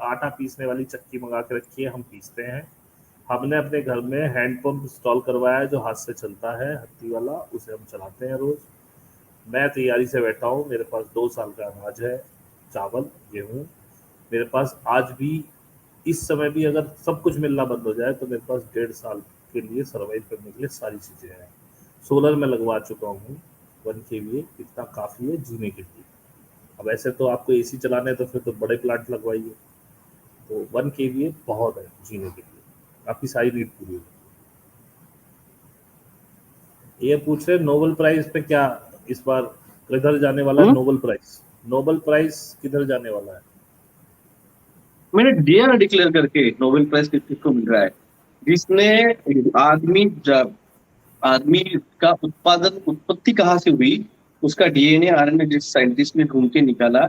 आटा पीसने वाली चक्की मंगा के रखी है, हम पीसते हैं। हमने अपने घर में हैंड पंप इंस्टॉल करवाया है जो हाथ से चलता है, हत्ती वाला, उसे हम चलाते हैं रोज। मैं तैयारी से बैठा हूँ, मेरे पास 2 साल का अनाज है, चावल गेहूँ। मेरे पास आज भी, इस समय भी अगर सब कुछ मिलना बंद हो जाए तो मेरे पास 1.5 साल के लिए सर्वाइव करने के लिए सारी चीज़ें हैं। सोलर में लगवा चुका हूँ 1 kVA, इतना काफ़ी है जीने के लिए। अब ऐसे तो आपको एसी चलाना है तो फिर तो बड़े प्लांट लगवाइए, तो 1 kVA बहुत है जीने के लिए, आपकी सारी नीड पूरी होगी। ये पूछ रहे नोबेल प्राइज पे क्या इस बार किधर जाने वाला है? नोबेल प्राइज किधर जाने वाला है? मैंने डेयर डिक्लेयर करके नोबेल प्राइज किसको मिल रहा है, जिसने आदमी आदमी का उत्पत्ति कहाँ से हुई, उसका डीएनए आरएनए जिस साइंटिस्ट ने ढूंढ के निकाला,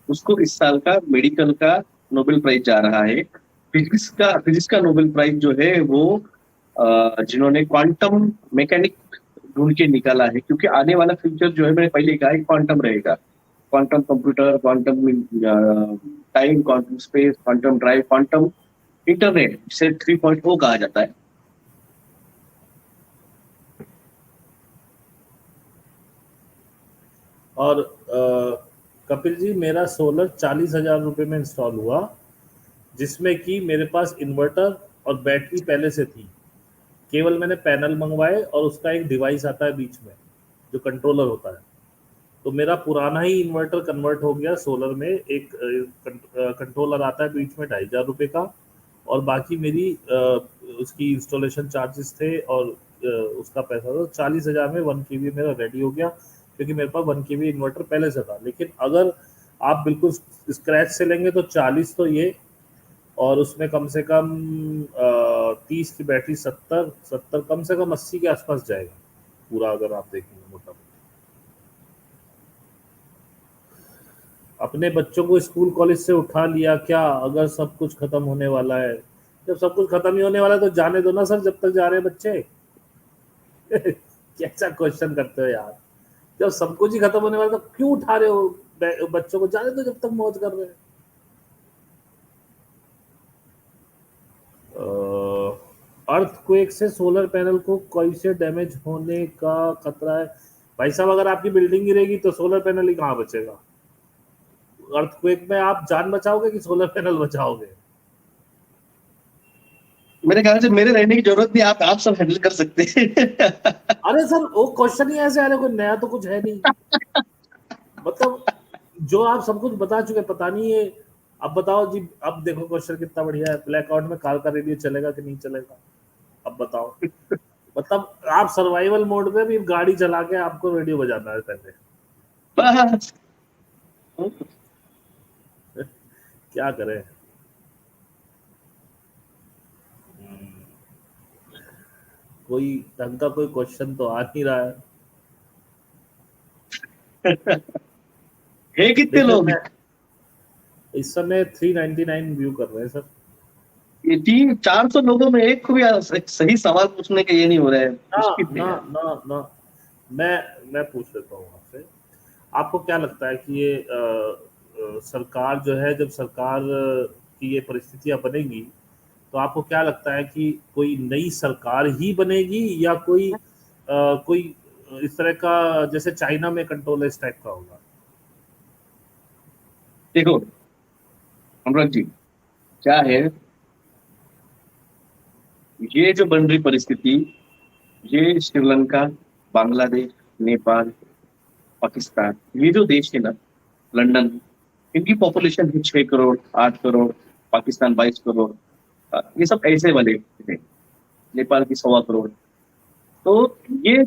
उसको इस साल का मेडिकल का नोबेल प्राइज जा रहा है। फिजिक्स का नोबेल प्राइज जो है वो जिन्होंने क्वांटम मैकेनिक ढूंढ के निकाला है, क्योंकि आने वाला फ्यूचर जो है, मैंने पहले कहा है, क्वांटम रहेगा। Quantum computer, quantum time, quantum space, quantum drive, quantum internet, जिसे 3.0 कहा जाता है। और कपिल जी, मेरा सोलर 40,000 रुपये में इंस्टॉल हुआ, जिसमें कि मेरे पास इन्वर्टर और बैटरी पहले से थी। केवल मैंने पैनल मंगवाए और उसका एक डिवाइस आता है बीच में जो कंट्रोलर होता है। तो मेरा पुराना ही इन्वर्टर कन्वर्ट हो गया सोलर में। एक कंट्रोलर आता है बीच में 2,500 रुपये का, और बाकी मेरी उसकी इंस्टॉलेशन चार्जेस थे और उसका पैसा था। 40,000 में 1 kV मेरा रेडी हो गया, क्योंकि मेरे पास 1 kV इन्वर्टर पहले से था। लेकिन अगर आप बिल्कुल स्क्रैच से लेंगे तो 40 तो ये, और उसमें कम से कम 30 की बैटरी 70 कम से कम 80 के आसपास जाएगा पूरा, अगर आप देखेंगे मोटा। अपने बच्चों को स्कूल कॉलेज से उठा लिया क्या, अगर सब कुछ खत्म होने वाला है? जब सब कुछ खत्म ही होने वाला है तो जाने दो ना सर, जब तक जा रहे हैं बच्चे। कैसा क्वेश्चन करते हो यार? जब सब कुछ ही खत्म होने वाला तो क्यों उठा रहे हो बच्चों को? जाने दो जब तक मौज कर रहे हैं। अर्थक्वेक से सोलर पैनल को कैसे डैमेज होने का खतरा है? भाई साहब, अगर आपकी बिल्डिंग गिरेगी तो सोलर पैनल ही कहाँ बचेगा? अर्थक्वेक में आप जान बचाओगे कि सोलर पैनल बचाओगे? मेरे ख्याल से मेरे रहने की जरूरत नहीं, आप सब हैंडल कर सकते हैं। अरे सर, वो क्वेश्चन ही ऐसे आ रहे, कोई नया तो कुछ है नहीं। मतलब जो आप सब कुछ बता चुके, पता नहीं है। अब बताओ जी, अब देखो क्वेश्चन कितना बढ़िया है। ब्लैक आउट में कार का रेडियो चलेगा कि नहीं चलेगा? अब बताओ। मतलब आप सर्वाइवल मोड में भी गाड़ी चला के आपको रेडियो बजाना है पहले। बस क्या करें? कोई ढंग का कोई क्वेश्चन तो आ नहीं रहा है। है कितने लोग? इस समय 399 व्यू कर रहे हैं सर। ये 400 लोगों में एक को भी सही सवाल पूछने के ये नहीं हो रहा है। ना मैं पूछ लेता हूँ आपसे। आपको क्या लगता है कि ये सरकार जो है, जब सरकार की ये परिस्थितियां बनेगी, तो आपको क्या लगता है कि कोई नई सरकार ही बनेगी, या कोई इस तरह का जैसे चाइना में कंट्रोल इस टाइप का होगा? देखो अनुराग जी, क्या है, ये जो बन रही परिस्थिति, ये श्रीलंका, बांग्लादेश, नेपाल, पाकिस्तान, ये जो देश है ना, लंदन, इनकी पॉपुलेशन है 6 करोड़, 8 करोड़, पाकिस्तान 22 करोड़, ये सब ऐसे वाले थे। नेपाल की 1.25 करोड़। तो ये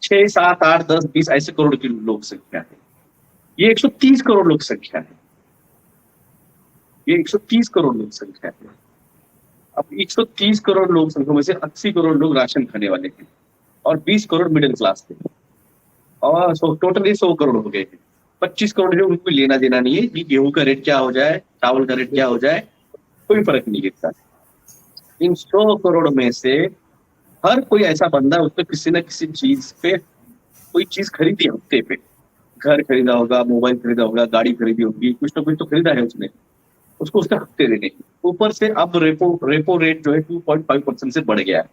6, 7, 8, 10, 20 ऐसे करोड़ की लोक संख्या है। ये 130 करोड़ लोक संख्या है। ये 130 करोड़ लोक संख्या है। अब 130 करोड़ लोग संख्या में से 80 करोड़ लोग राशन खाने वाले हैं और 20 करोड़ मिडिल क्लास थे, और टोटली 100 करोड़ हो गए हैं। 25 करोड़ जो उनको लेना देना नहीं है कि गेहूं का रेट क्या हो जाए, चावल का रेट क्या हो जाए, कोई फर्क नहीं गिरता। इन 100 करोड़ में से हर कोई ऐसा बंदा, उसको किसी न किसी चीज पे कोई चीज खरीदी हफ्ते पे, घर खरीदा होगा, मोबाइल खरीदा होगा, गाड़ी खरीदी होगी, कुछ ना कुछ तो खरीदा है उसने, उसको उसका हफ्ते देने। ऊपर से अब रेपो रेट जो है 2.5% से बढ़ गया है।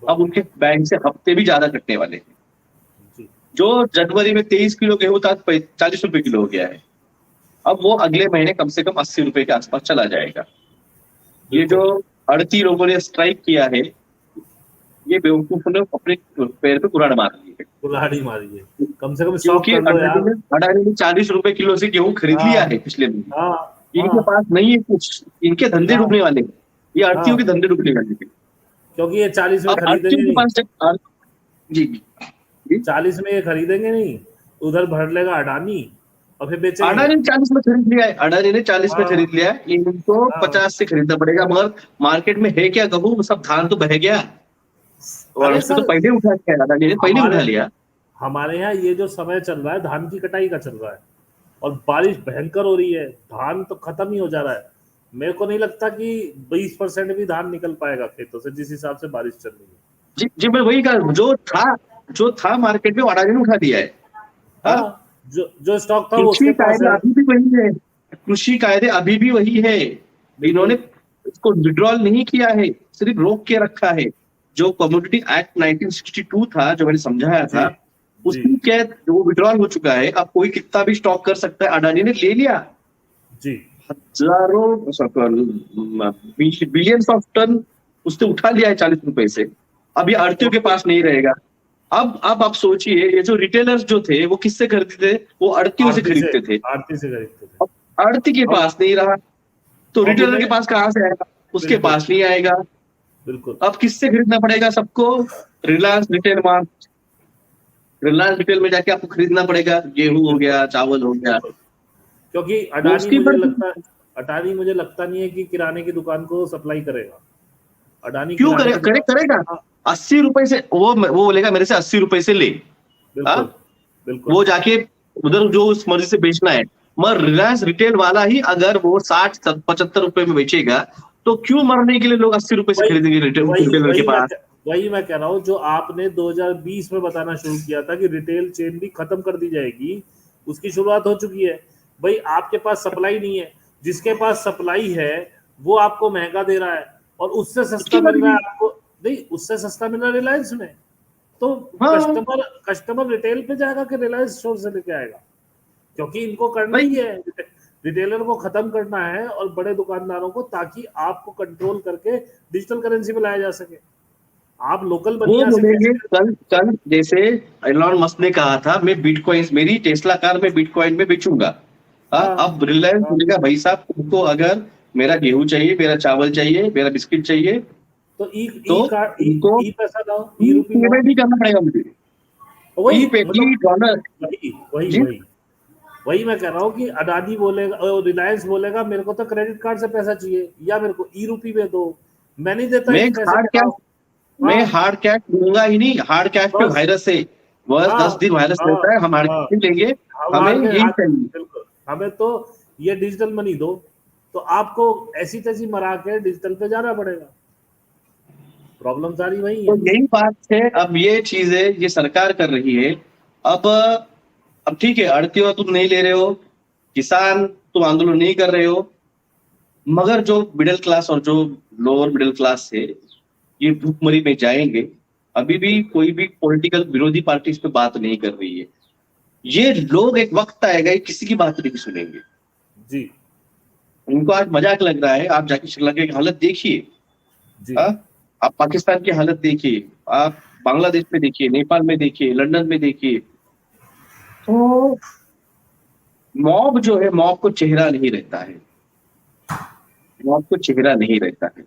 अब उनके बैंक से हफ्ते भी ज्यादा कटने वाले हैं। जो जनवरी में 23 किलो गेहूं था, 40 रुपए किलो हो गया है। अब वो अगले महीने कम से कम 80 रुपए के आसपास चला जाएगा। ये जो 38 लोगों ने स्ट्राइक किया है, ये बेवकूफों ने अपने पैर पे कुल्हाड़ी मार ली है। कुल्हाड़ी मारी है, कम से कम क्योंकि अडानी ने 40 रुपए किलो से गेहूं खरीद लिया है पिछले महीने। इनके पास नहीं है कुछ, इनके धंधे डूबने वाले हैं। ये आड़तियों के धंधे डूबने वाले हैं। क्योंकि ये 40 में अब खरीदेंगे आरटीओ के नहीं, पास जब जी जी 40 में ये खरीदेंगे नहीं, उधर भर लेगा अडानी और फिर बेचेंगे। अडानी ने 40 में खरीद लिया है, अडानी ने 40 में हाँ खरीद लिया है, इनको हाँ। 50 से खरीदना पड़ेगा। मगर मार्केट में है क्या गेहूं, सब धान तो बह गया और अरे उसको तो सर, पहले उठा लिया, अडानी ने पहले हमारे उठा लिया। हमारे यहाँ ये जो समय चल रहा है धान की कटाई का चल रहा है, और बारिश भयंकर हो रही है, धान तो खत्म ही हो जा रहा है। मेरे को नहीं लगता कि 20% भी धान निकल पाएगा खेतों से, जिस हिसाब से बारिश चल रही है। जी जी, मैं वही कहा, जो था मार्केट में वो अडानी ने उठा दिया है। हाँ, हाँ, जो स्टॉक था वो कृषि उसके पास कायदे है। अभी भी वही है, कृषि कायदे अभी भी वही है। इन्होंने इसको विड्रॉल नहीं किया है, सिर्फ रोक के रखा है। जो कमोडिटी एक्ट 1962 था, जो मैंने समझाया था, जी उसकी क्या वो विड्रॉल हो चुका है। अब कोई कितना भी स्टॉक कर सकता है, अडानी ने ले लिया जी हजारों बिलियंस ऑफ टन उसने उठा लिया है 40 रुपए से। अब ये आड़तियों के पास नहीं रहेगा। अब आप सोचिए, ये जो रिटेलर्स जो थे वो किससे खरीदते थे, वो आड़तियों से खरीदते थे। आरती से खरीदते थे। अब आड़ती के पास नहीं रहा तो अब रिटेलर के उन्हें पास कहां से आएगा, उसके बिल्कुल पास नहीं आएगा। बिल्कुल। अब किससे खरीदना पड़ेगा सबको, Reliance retail mart, Reliance retail में जाके आपको खरीदना पड़ेगा। गेहूं हो गया, चावल हो गया, क्योंकि वो उसकी अडानी मुझे लगता नहीं है कि किराने की दुकान को सप्लाई करेगा। अडानी क्यों किराने की दुकान, करेगा। हाँ, 80 रुपए से वो बोलेगा मेरे से 80 रुपए से ले। हाँ, बिल्कुल बिल्कुल। वो जाके उधर जो उस मर्जी से बेचना है। मगर रिलायंस रिटेल वाला ही अगर वो 60-75 रुपए में बेचेगा तो क्यों मरने के लिए लोग 80 रुपए से वही खरीदेंगे रिटेलर के पास। वही मैं कह रहा हूँ, जो आपने 2020 में बताना शुरू किया था कि रिटेल चेन भी खत्म कर दी जाएगी, उसकी शुरुआत हो चुकी है। भाई आपके पास सप्लाई नहीं है, जिसके पास सप्लाई है वो आपको महंगा दे रहा है, और उससे सस्ता मिल रहा है आपको। नहीं, उससे सस्ता मिल रहा है रिलायंस में, तो हाँ, कस्टमर रिटेल पे जाएगा कि रिलायंस स्टोर से लेके आएगा, क्योंकि इनको करना ही है, रिटेलर को खत्म करना है और बड़े दुकानदारों को, ताकि आपको कंट्रोल करके डिजिटल करेंसी में लाया जा सके। आप लोकल वो बनिया से बोलेंगे कैसे? कल जैसे एलॉन मस्क ने कहा था, मैं बिटकॉइन, मेरी टेस्ला कार में बिटकॉइन में बेचूंगा। हाँ, अब रिलायंस बोलेगा भाई साहब, तुमको अगर मेरा गेहूं चाहिए, मेरा चावल चाहिए, मेरा बिस्किट चाहिए, तो तुमको ई पैसा लाओ, ई रुपी लाओ। पेमेंट ही करना पड़ेगा मुझे। वही डॉलर। वही वही जी, वही वही मैं कह रहा हूँ कि अडानी बोलेगा, रिलायंस बोलेगा मेरे को तो क्रेडिट कार्ड से पैसा चाहिए, या मेरे को ई रुपी में दो, मैं नहीं देता मैं इन पैसे हार्ड पे कैश लाओ। मैं हाँ, हार्ड कैश लूंगा ही नहीं। हार्ड कैश पे बस। वायरस है, बस हाँ 10 दिन वायरस हाँ रहता है, हम हार्ड हाँ, कैश नहीं लेंगे, हम हमें हार के यही चाहिए। बिल्कुल, हमें तो ये डिजिटल मनी दो, तो आपको ऐसी तैसी मरा के डिजिटल पे जाना पड़ेगा। प्रॉब्लम सारी वही तो है। यही बात है। अब ये चीजें ये सरकार कर रही है। अब अब ठीक है, आड़तियों तुम नहीं ले रहे हो, किसान तुम आंदोलन नहीं कर रहे हो, मगर जो मिडिल क्लास और जो लोअर मिडिल क्लास है, ये भूखमरी में जाएंगे। अभी भी कोई भी पॉलिटिकल विरोधी पार्टी इस पे बात नहीं कर रही है। ये लोग एक वक्त आएगा, ये किसी की बात नहीं सुनेंगे। जी उनको आज मजाक लग रहा है। आप जाके श्रीलंका की हालत देखिए, जी आप पाकिस्तान की हालत देखिए, आप बांग्लादेश में देखिए, नेपाल में देखिए, लंदन में देखिए। तो मॉब जो है, मॉब को चेहरा नहीं रहता है, मॉब को चेहरा नहीं रहता है।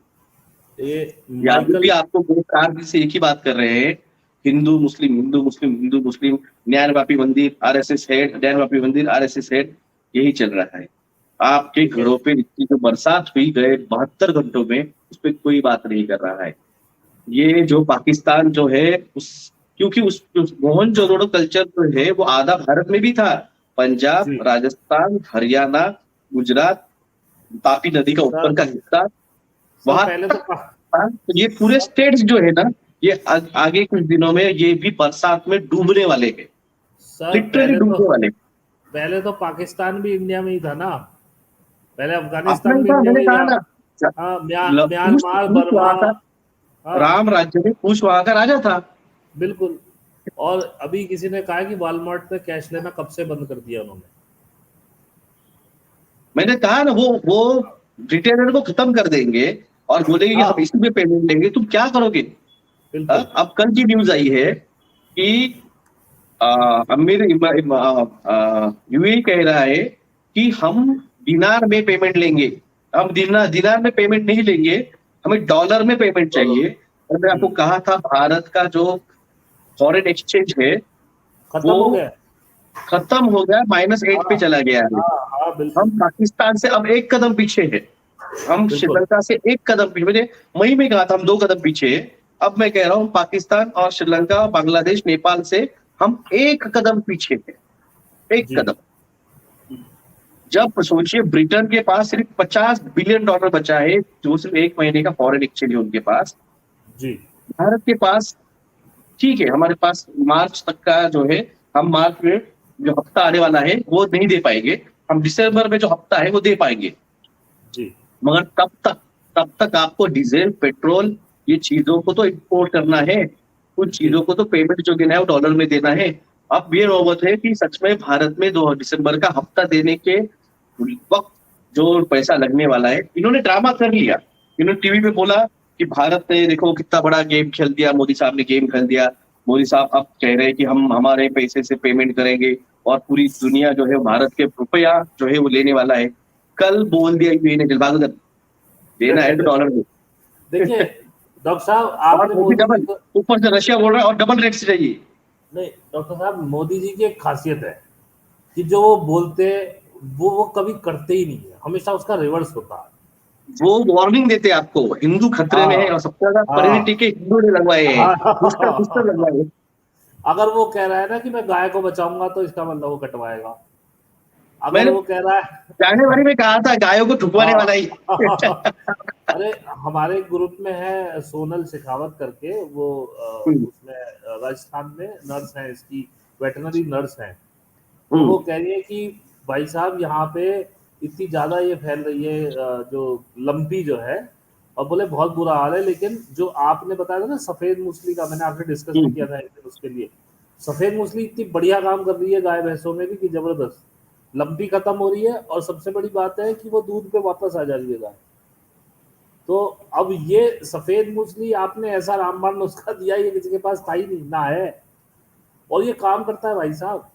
ये या अभी भी माइकल, आपको दो चार दिन से एक ही बात कर रहे हैं, हिंदू मुस्लिम, हिंदू मुस्लिम, हिंदू मुस्लिम, ज्ञानवापी मंदिर आरएसएस हेड, ज्ञानवापी मंदिर आरएसएस हेड, यही चल रहा है। आपके घरों पे इतनी जो बरसात हुई गए 72 घंटों में, उस पर कोई बात नहीं कर रहा है। ये जो पाकिस्तान जो है, क्योंकि उस मोहनजोदड़ो कल्चर जो है वो आधा भारत में भी था। पंजाब, जी राजस्थान, हरियाणा, गुजरात, तापी नदी का ऊपर का हिस्सा, सर वहां पहले तक था। तो ये पूरे स्टेट्स जो है ना, ये आगे कुछ दिनों में ये भी बरसात में डूबने वाले हैं, सर लिटरली डूबने वाले। पहले तो पाकिस्तान भी इंडिया में ही था ना, पहले आपने अफगानिस्तान भी कहा, इंडिया में मैंने ही कहा था। ना, हाँ, पूछ म्यांमार, पूछ बर्मा। वहां का, हाँ, राम राज्य में पूछ वहां का राजा था। बिल्कुल। और अभी किसी ने कहा कि वॉलमार्ट पे कैश लेना कब से बंद कर दिया उन्होंने। मैंने कहा ना, वो रिटेलर को खत्म कर देंगे और बोलेंगे कि हाँ हम इसी पे पेमेंट लेंगे, तुम क्या करोगे। बिल्कुल। अब कल की न्यूज आई है कि अमीर यूएई कह रहा है कि हम दिनार में पेमेंट लेंगे, हम दिनार में पेमेंट नहीं लेंगे, हमें डॉलर में पेमेंट चाहिए। मैंने आपको कहा था भारत का जो फॉरेन एक्सचेंज है खत्म हो वो गया। खत्म हो गया, -8 पे हाँ चला गया है। हाँ हाँ, बिल्कुल हम पाकिस्तान से अब एक कदम पीछे है, हम बिल्कुल। श्रीलंका से एक कदम पीछे। मैंने मई में कहा था हम 2 कदम पीछे है, अब मैं कह रहा हूँ पाकिस्तान और श्रीलंका, बांग्लादेश, नेपाल से हम एक कदम पीछे है, एक जी कदम। जब सोचिए ब्रिटेन के पास सिर्फ $50 बिलियन बचा है, जो सिर्फ 1 महीने का फॉरेन एक्सचेंज है उनके पास। जी भारत के पास ठीक है, हमारे पास मार्च तक का जो है, हम मार्च में जो हफ्ता आने वाला है वो नहीं दे पाएंगे, हम दिसंबर में जो हफ्ता है वो दे पाएंगे। जी मगर तब तक आपको डीजल, पेट्रोल, ये चीजों को तो इंपोर्ट करना है, कुछ जी चीजों को तो पेमेंट जो देना है वो डॉलर में देना है। अब ये नौबत है कि सच में भारत में 2 दिसंबर का हफ्ता देने के वक्त जो पैसा लगने वाला है, इन्होंने ड्रामा कर लिया। इन्होंने टीवी पे बोला कि भारत ने देखो कितना बड़ा गेम खेल दिया, मोदी साहब ने गेम खेल दिया। मोदी साहब अब कह रहे हैं कि हम हमारे पैसे से पेमेंट करेंगे और पूरी दुनिया जो है भारत के रुपया जो है वो लेने वाला है। कल बोल दिया यूएई ने भागो, देना है तो डॉलर में। देखिए डॉक्टर साहब, और आपने वो भी मोदी जी डबल, को, ऊपर से रशिया बोल रहा है और डबल रेट से चाहिए। नहीं डॉक्टर साहब, मोदी जी की एक खासियत है कि जो वो बोलते वो कभी करते ही नहीं है, हमेशा उसका रिवर्स होता है। वो वार्निंग देते हैं आपको, हिंदू खतरे में है हाँ और सबसे ज्यादा परिधि हाँ टीके हिंदू ने लगवाए हैं, बूस्टर बूस्टर हाँ। लगवाए हैं। अगर वो कह रहा है ना कि मैं गाय को बचाऊंगा तो इसका मतलब वो कटवाएगा। अगर मैंने वो कह रहा है जानवरी में कहा था गायों को ठुकवाने वाला ही। हाँ अरे हमारे ग्रुप में है सोनल शेखावत करके, वो हम्म, उसमें राजस्थान में नर्स है, इसकी वेटरनरी नर्स है। तो हम्म, वो कह रही है कि भाई साहब यहाँ पे इतनी ज्यादा ये फैल रही है जो लंपी जो है, और बोले बहुत बुरा हाल है। लेकिन जो आपने बताया था ना सफेद मूसली का, मैंने आपसे डिस्कस भी हम्म। किया था एक दिन उसके लिए। सफेद मूसली इतनी बढ़िया काम कर रही है गाय भैंसों में भी कि जबरदस्त, लंपी खत्म हो रही है, और सबसे बड़ी बात है कि वो दूध पे वापस आ जा रही है गाय। तो अब ये सफेद मूसली आपने ऐसा रामबाण नुस्खा दिया, ये किसी के पास था ही नहीं ना है, और ये काम करता है भाई साहब।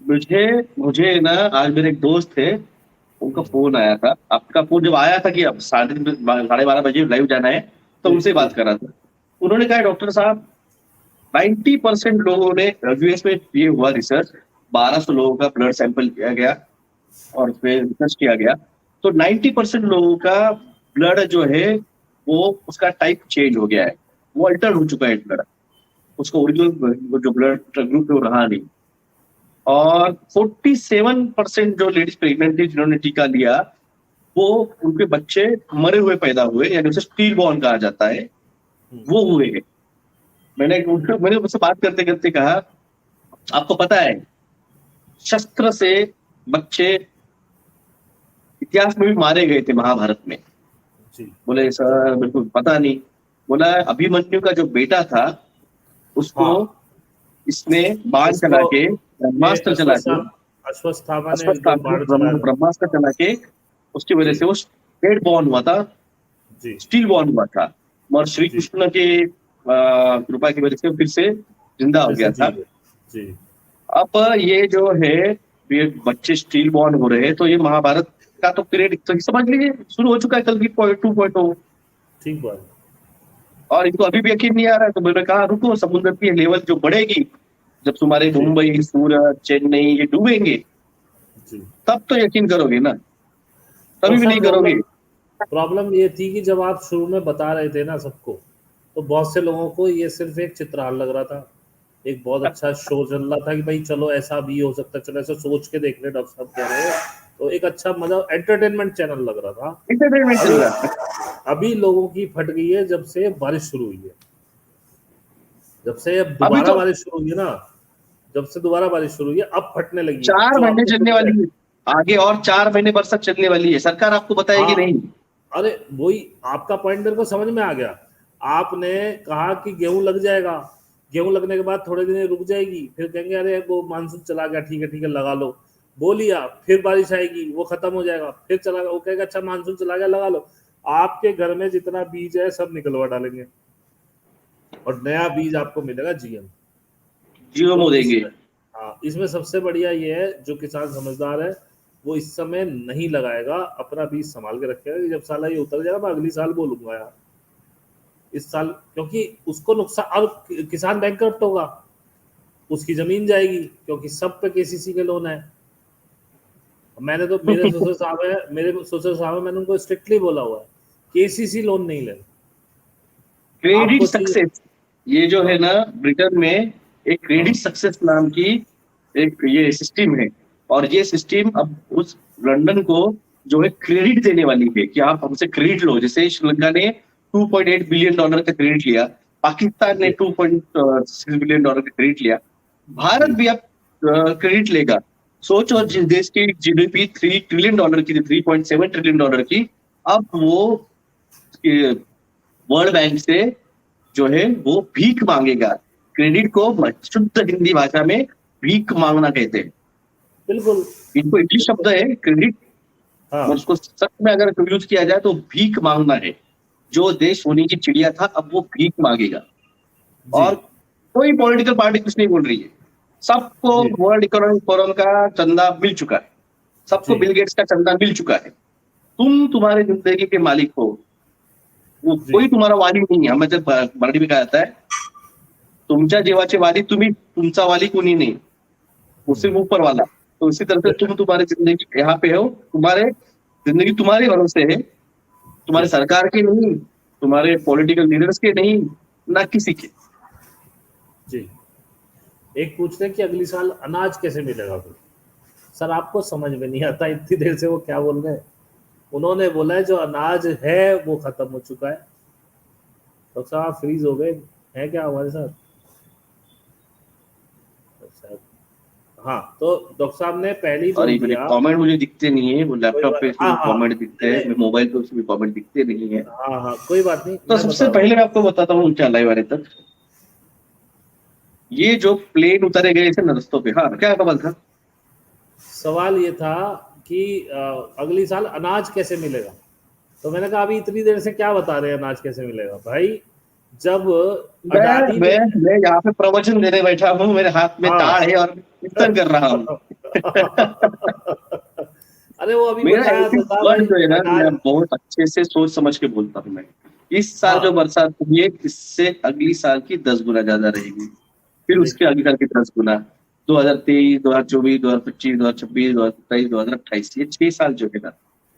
मुझे मुझे ना आज मेरे एक दोस्त थे, उनका हम्म, फोन आया था। आपका फोन जब आया था कि अब 12:30 बजे लाइव जाना है, तो जी उनसे जी बात करा था। उन्होंने कहा डॉक्टर साहब 90% लोगों ने, यूएस में ये हुआ रिसर्च, 1200 लोगों का ब्लड सैंपल लिया गया और उसमें रिसर्च किया गया, तो 90% लोगों का ब्लड जो है वो उसका टाइप चेंज हो गया है, वो अल्टर हो चुका है ब्लड, उसको ओरिजिनल जो ब्लड ग्रुप है वो रहा नहीं। और 47% जो लेडीज प्रेग्नेंट थी जिन्होंने टीका लिया, वो उनके बच्चे मरे हुए पैदा हुए, यानी उसे स्टील बॉर्न कहा जाता है, हम्म, वो हुए हैं। मैंने उनसे बात करते करते कहा, आपको पता है शस्त्र से बच्चे इतिहास में भी मारे गए थे महाभारत में? जी बोले सर बिल्कुल पता नहीं। बोला अभिमन्यु का जो बेटा था उसको हाँ, इसने बाण इसको चला के, ये ब्रह्मास्त्र चला के, अश्वत्थामा ने जो अश्वत्थामा बाण चलाया था। ब्रह्मास्त्र चला के, उसकी वजह जी से वो डेड बॉर्न हुआ था, जी स्टील बॉर्न हुआ था। और श्री जी, कृष्ण के कृपा की वजह से वो फिर से जिंदा हो फिर से गया जी था। गए। जी अब ये जो है, ये बच्चे स्टील बॉर्न हो रहे हैं, तो ये महाभारत का तो पीरियड तो समझ लीजिए शुरू हो चुका है, कल की 2.0। ठीक बात है। और इनको अभी भी यकीन नहीं आ रहा है, तो मैंने कहा रुको, समुद्र की लेवल जो बढ़ेगी, जब तुम्हारे जी मुंबई, सूरत, चेन्नई ये डूबेंगे, जी तब तो यकीन करोगे ना, तभी डॉक्टर भी साहब, नहीं करोगे। प्रॉब्लम ये थी कि जब आप शुरू में बता रहे थे ना सबको, तो बहुत से लोगों को ये सिर्फ एक चित्रहार लग रहा था, एक बहुत अच्छा शो चल रहा था कि भाई चलो ऐसा भी हो सकता है, चलो ऐसा सोच के देख ले, डॉक्टर साहब कह रहे हैं, तो एक अच्छा मतलब एंटरटेनमेंट चैनल लग रहा था। एंटरटेनमेंट चल अभी रहा है। अभी लोगों की फट गई है जब से बारिश शुरू हुई है, जब से अब अभी दोबारा तो बारिश शुरू हुई है ना, जब से दोबारा बारिश शुरू हुई है अब फटने लगी है, 4 महीने आपने चलने खुद कहा। वाली है, आगे और 4 महीने बरसात चलने वाली है, सरकार आपको बताएगी हाँ, नहीं। अरे वही आपका पॉइंट मेरे को समझ में आ गया। आपने कहा कि गेहूं लग जाएगा, गेहूं लगने के बाद थोड़े दिन रुक जाएगी, फिर कहेंगे अरे वो मानसून चला गया, ठीक है लगा लो, बो लिया, फिर बारिश आएगी वो खत्म हो जाएगा, फिर चला गया, वो कहेगा अच्छा मानसून चला गया लगा लो। आपके घर में जितना बीज है सब निकलवा डालेंगे, और नया बीज आपको मिलेगा जीएम। जियो तो में देंगे। इसमें, हाँ इसमें सबसे बढ़िया ये है, जो किसान समझदार है वो इस समय नहीं लगाएगा, अपना बीज संभाल के रखेगा कि जब साला ये उतर जाएगा मैं अगली साल बोलूंगा यार। इस साल, क्योंकि उसको नुकसान, अब किसान बैंकरप्ट होगा, उसकी जमीन जाएगी, क्योंकि सब पे केसीसी के लोन है। मैंने तो मेरे ससुर साहब है, मैंने उनको स्ट्रिक्टली बोला हुआ है केसीसी लोन नहीं लेना। क्रेडिट आपको सक्सेस, ये जो है ना ब्रिटेन में एक क्रेडिट सक्सेस नाम की एक ये सिस्टम है, और ये सिस्टम अब उस लंदन को जो है क्रेडिट देने वाली है कि आप हमसे क्रेडिट लो। जैसे श्रीलंका ने $2.8 बिलियन का क्रेडिट लिया, पाकिस्तान ने $2.6 बिलियन का क्रेडिट लिया, भारत भी अब क्रेडिट लेगा। सोचो, जिस देश की जीडीपी $3 ट्रिलियन की थी, $3.7 ट्रिलियन की, अब वो वर्ल्ड बैंक से जो है वो भीख मांगेगा। क्रेडिट को शुद्ध हिंदी भाषा में भीख मांगना कहते हैं। बिल्कुल, इनको इंग्लिश शब्द है क्रेडिट, हाँ, उसको सच में अगर यूज किया जाए तो भीख मांगना है। जो देश सोने की चिड़िया था अब वो भीख मांगेगा। और कोई पॉलिटिकल पार्टी कुछ नहीं बोल रही है, सबको जी। वर्ल्ड इकोनॉमिक फोरम का चंदा मिल चुका है, सबको जी। बिल गेट्स का चंदा मिल चुका है। तुम तुम्हारे जिंदगी के मालिक हो, वो जी। कोई तुम्हारा वाली नहीं है। हमें जब मराठी में कहा जाता है, तुमच्या जीवाचे वाली तुम्ही, तुमचा वाली कोणी नहीं, उससे ऊपर वाला। तो इसी तरह से तुम तुम्हारी जिंदगी यहाँ पे हो, तुम्हारे जिंदगी तुम्हारे भरोसे है, तुम्हारे सरकार के नहीं, तुम्हारे पॉलिटिकल लीडर्स के नहीं, ना किसी के। जी। एक पूछ रहे कि अगली साल अनाज कैसे मिलेगा फिर। सर आपको समझ में नहीं आता, इतनी देर से वो क्या बोल रहे हैं। उन्होंने बोला है जो अनाज है वो खत्म हो चुका है। डॉक्टर साहब आप फ्रीज हो गए हैं क्या हमारे साथ? अच्छा, हाँ, तो डॉक्टर साहब ने पहली और बोल मेरे दिया। कमेंट मुझे दिखते नहीं है, वो लैपटॉप पे हाँ, हाँ, कमेंट दिखते हैं, मोबाइल पे उसमें कमेंट दिखते नहीं है। हाँ, हाँ, कोई बात नहीं, तो मैं सबसे बता पहले मैं आपको बताता हूँ क्या लाइव आने तक, ये जो प्लेन उतारे गए थे ना रस्तों पे, हाँ क्या सवाल था? सवाल ये था कि अगली साल अनाज कैसे मिलेगा। तो मैंने कहा अभी इतनी देर से क्या बता रहे हैं अनाज कैसे मिलेगा भाई। जब अडानी ने मैं यहाँ पे प्रवचन देने बैठा हूँ, मेरे हाथ में हाँ ताड़ है और कीर्तन कर रहा हूँ। अरे वो अभी मेरा बताया एक तो एक था वर्ड भाई, जो है ना, अनाज। मैं बहुत अच्छे से सोच समझ के बोलता हूँ। मैं इस साल हाँ, जो बरसात हुई है, इससे अगली साल की 10 गुना ज्यादा रहेगी, फिर उसके देखिए, अगली साल की 10 गुना। 2023, 2024, 2025, 2026, 2027, 2028, ये 6 साल जो है ना,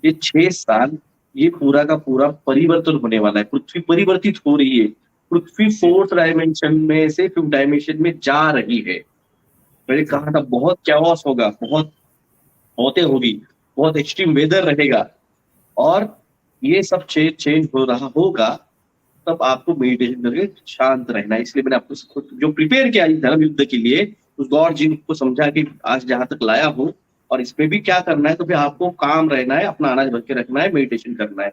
ये 6 साल ये पूरा का पूरा परिवर्तन होने वाला है। पृथ्वी परिवर्तित हो रही है, पृथ्वी जी। 4th डायमेंशन में से 5th डायमेंशन में जा रही है। मैंने जी। कहा था बहुत कैओस होगा, बहुत मौतें होगी, बहुत एक्सट्रीम वेदर रहेगा, और ये सब चेंज हो रहा होगा। तब आपको मेडिटेशन करके शांत रहना है। इसलिए मैंने आपको जो प्रिपेयर किया इस धर्म युद्ध के लिए, उस गॉड जी को समझा कि आज जहां तक लाया हूँ, और इसमें भी क्या करना है, तो फिर आपको काम रहना है, अपना अनाज भर के रखना है, मेडिटेशन करना है,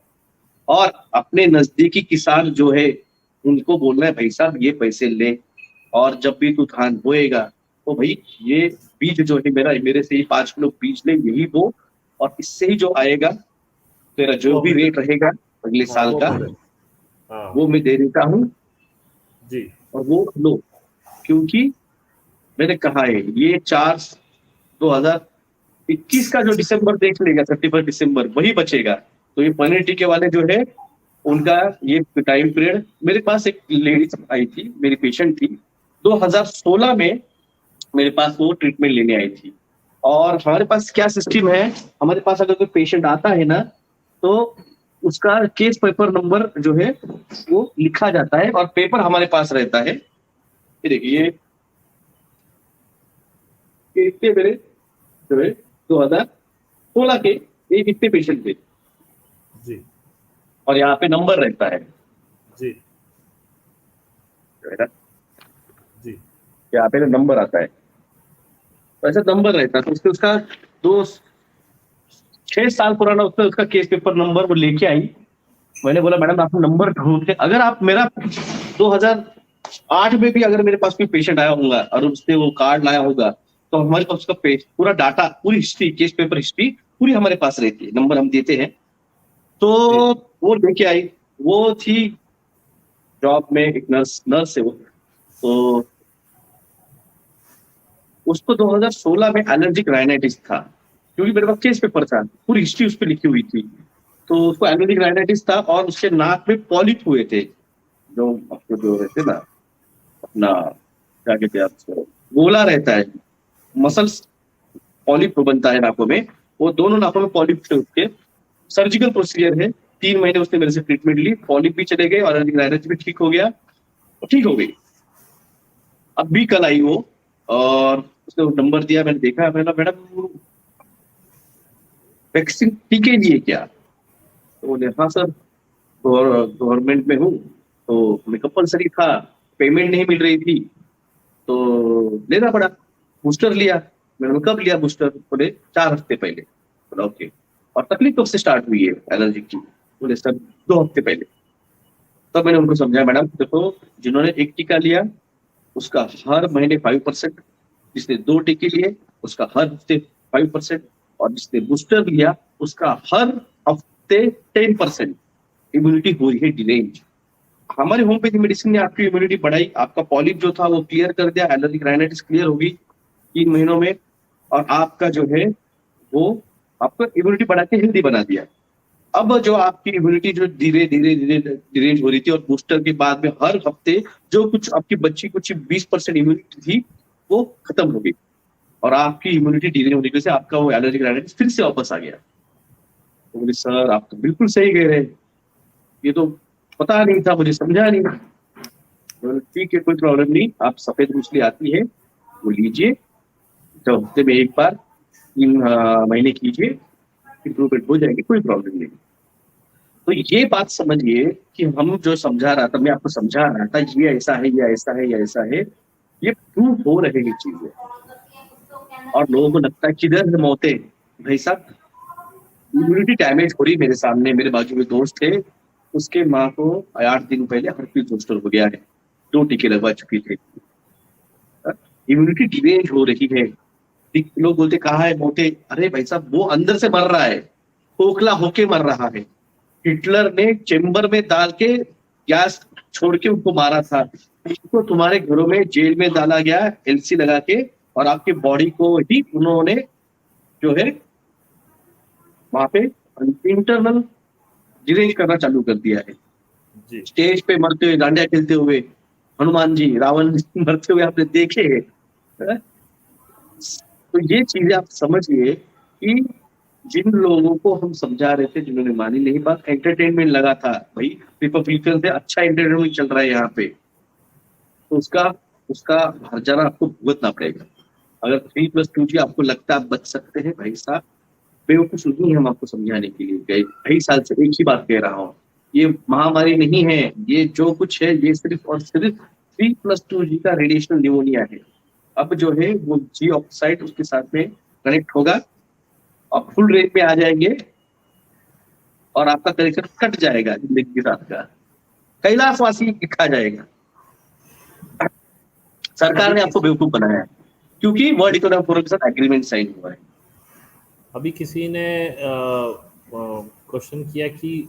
और अपने नजदीकी किसान जो है उनको बोलना है भाई साहब ये पैसे ले, और जब भी तू धान बोएगा तो भाई ये बीज जो है मेरे से ही 5 किलो बीज ले, यही बो, और इससे ही जो आएगा तेरा जो वो भी हमें रेट रहेगा अगले हाँ, साल वो का, हमें हाँ, वो मैं दे देता हूँ, जी। और वो लो। क्योंकि मैंने कहा है ये 2021 का जो दिसंबर देख लेगा, 31 दिसंबर वही बचेगा। तो ये पनीर टीके वाले जो है उनका ये टाइम पीरियड, मेरे पास एक लेडीज आई थी, मेरी पेशेंट थी, 2016 में मेरे पास वो ट्रीटमेंट लेने आई थी। और हमारे पास क्या सिस्टम है, हमारे पास अगर कोई पेशेंट आता है ना, तो उसका केस पेपर नंबर जो है वो लिखा जाता है, और पेपर हमारे पास रहता है। ये देखिए, ये इतने मेरे जो है 2016 के एक इतने पेशेंट थे, जी। और यहाँ पे नंबर रहता है जी। जो है ना, जी। यहाँ पे नंबर आता है, तो ऐसा नंबर रहता है। तो उसके उसका 6 साल पुराना उसका केस पेपर नंबर वो लेके आई। मैंने बोला मैडम आप नंबर ढूंढ के, अगर आप मेरा 2008 में भी अगर मेरे पास कोई पेशेंट आया होगा और उसने वो कार्ड लाया होगा, तो हमारे पास उसका पूरा डाटा, पूरी हिस्ट्री, केस पेपर हिस्ट्री पूरी हमारे पास रहती है, नंबर हम देते हैं। तो जी। वो लेके आई, वो थी जॉब में, एक नर्स है वो। तो उसको 2016 में एलर्जिक राइनाइटिस था, क्योंकि मेरे पास केस पेपर था, पूरी हिस्ट्री उस पर लिखी हुई थी। तो उसको एलर्जिक राइनाइटिस था, और उसके नाक में पॉलिप हुए थे, जो आपको जो रहते ना अपना क्या कहते हैं आप उसको, गोला रहता है, मसल्स पॉलिप बनता है नाकों में, वो दोनों नाकों में पॉलिप थे उसके। सर्जिकल प्रोसीजर है, 3 महीने उसने मेरे से ट्रीटमेंट ली, पॉलिप भी चले गए और एलर्जी भी ठीक हो गया, ठीक हो गई। अब भी कल आई वो और उसने नंबर दिया, मैंने देखा, मैंने मैडम वैक्सीन टीके लिए क्या? तो बोले हाँ सर, गवर्नमेंट में हूँ तो मैं कंपलसरी था, पेमेंट नहीं मिल रही थी तो लेना पड़ा, बूस्टर लिया। मैंने कब लिया बूस्टर? बोले 4 हफ्ते पहले। बोला ओके, और तकलीफ कब से स्टार्ट हुई है एलर्जी की? बोले सर 2 हफ्ते पहले। तब मैंने उनको समझाया, मैडम देखो, जिन्होंने एक टीका लिया उसका हर महीने 5%, जिसने 2 टीके लिए उसका हर हफ्ते 5%, और जिसने बूस्टर लिया उसका हर हफ्ते 10% इम्यूनिटी हो रही है डिलेज। हमारे होम्योपैथी मेडिसिन ने आपकी इम्यूनिटी बढ़ाई, आपका पॉलिप जो था वो क्लियर कर दिया, एलर्जिक राइनाइटिस क्लियर होगी 3 महीनों में, और आपका जो है वो आपका इम्यूनिटी बढ़ा के हेल्दी बना दिया। अब जो आपकी इम्यूनिटी जो धीरे धीरे धीरे डिरेज हो रही थी, और बूस्टर के बाद में हर हफ्ते जो कुछ आपकी बच्ची कुछ 20% इम्यूनिटी थी वो खत्म हो गई, और आपकी इम्यूनिटी डिले होने की वजह से आपका वो एलर्जिक राइनाइटिस फिर से वापस आ गया। तो बोले सर आप तो बिल्कुल सही कह रहे हैं, ये तो पता नहीं था, मुझे समझा नहीं। तो ठीक है, कोई प्रॉब्लम नहीं, आप सफेद मछली आती है वो लीजिए, तो हफ्ते में एक बार 3 महीने कीजिए, इम्प्रूवमेंट हो जाएगी, कोई प्रॉब्लम नहीं। तो ये बात समझिए कि हम जो समझा रहा था, मैं आपको समझा रहा था ये ऐसा है, ये ऐसा है, ये ऐसा है, ये प्रूव हो रही है चीजें, और लोगों को लगता है किधर है मौतें। भाई साहब, इम्यूनिटी डैमेज हो रही, मेरे सामने मेरे बाजू में दोस्त थे, उसके माँ को 8 दिन पहले हर्पीज जोस्टर हो गया है, 2 टीके लगवा चुकी थे। इम्यूनिटी डिलेज हो रही है। लोग बोलते कहाँ है मोटे, अरे भाई साहब वो अंदर से मर रहा है, खोखला होके मर रहा है। हिटलर ने चेम्बर में डाल के गैस छोड़ के उनको मारा था, इसको तुम्हारे घरों में जेल में डाला गया एलसी लगा के, और आपके बॉडी को ही उन्होंने जो है वहां पे इंटरनल डिरेंज करना चालू कर दिया है। जी स्टेज पे मरते हुए, डांडिया खेलते हुए हनुमान जी, रावण जी मरते हुए आपने देखे हैं। तो ये चीजें आप समझिए कि जिन लोगों को हम समझा रहे थे, जिन्होंने मानी नहीं बात, एंटरटेनमेंट लगा था भाई, रिपब्लिकन से अच्छा एंटरटेनमेंट चल रहा है यहाँ पे, तो उसका उसका हर्जाना आपको भुगतना पड़ेगा। अगर 3+2 आपको लगता है आप बच सकते हैं, भाई साहब बेवकूफ नहीं हम आपको समझाने के लिए गए, 2.5 साल से एक ही बात कह रहा हूँ, ये महामारी नहीं है, ये जो कुछ है ये सिर्फ और सिर्फ 3+2 का रेडिएशनल न्यूमोनिया है। अब जो है वो जी ऑक्साइड उसके साथ में कनेक्ट होगा और फुल रेंज में आ जाएंगे, और आपका कनेक्शन कट जाएगा जिंदगी के साथ का, कैलाशवासी लिखा जाएगा। सरकार ने आपको बेवकूफ बनाया है, क्योंकि वर्ल्ड इकोनॉमिक फोरम के साथ एग्रीमेंट साइन हुआ है। अभी किसी ने क्वेश्चन किया कि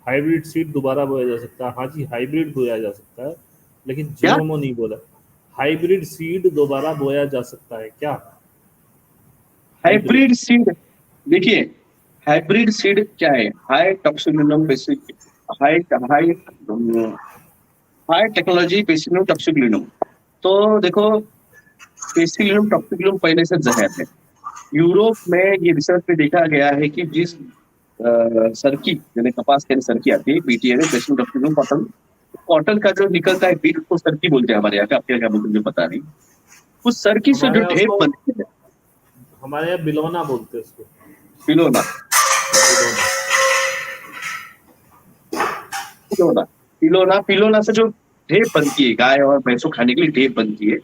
हाइब्रिड सीड दोबारा बोया जा सकता है। हाँ जी, हाइब्रिड बोया जा सकता है, लेकिन क्या जीएमओ नहीं बोला। हाइब्रिड सीड दोबारा बोया जा सकता है क्या? Hybrid hybrid seed? देखिए हाइब्रिड सीड क्या है, हाई टॉक्सिकुलम basic, high high high technology बेसिकुलम टॉक्सिकुलम। तो देखो, बेसिकुलम टॉक्सिकुलम पहले से जहर है। यूरोप में ये रिसर्च में देखा गया है कि जिस सरकी, यानी कपास के सरकी आती है, बीटीए में बेसिकुलम टॉक्सिकुलम कॉटन, कॉटन का जो निकलता है बीट, उसको सरकी बोलते हैं हमारे यहाँ पे, आपके क्या बोलते हैं मुझे पता नहीं। उस सरकी से हमारे जो यहाँ ढेप उसको बनते हैं, हमारे यहाँ बिलोना बोलते हैं उसको। पिलोना, बिलोना। पिलोना, पिलोना, पिलोना से जो ढेप बनती है, गाय और भैंसों खाने के लिए ढेप बनती है,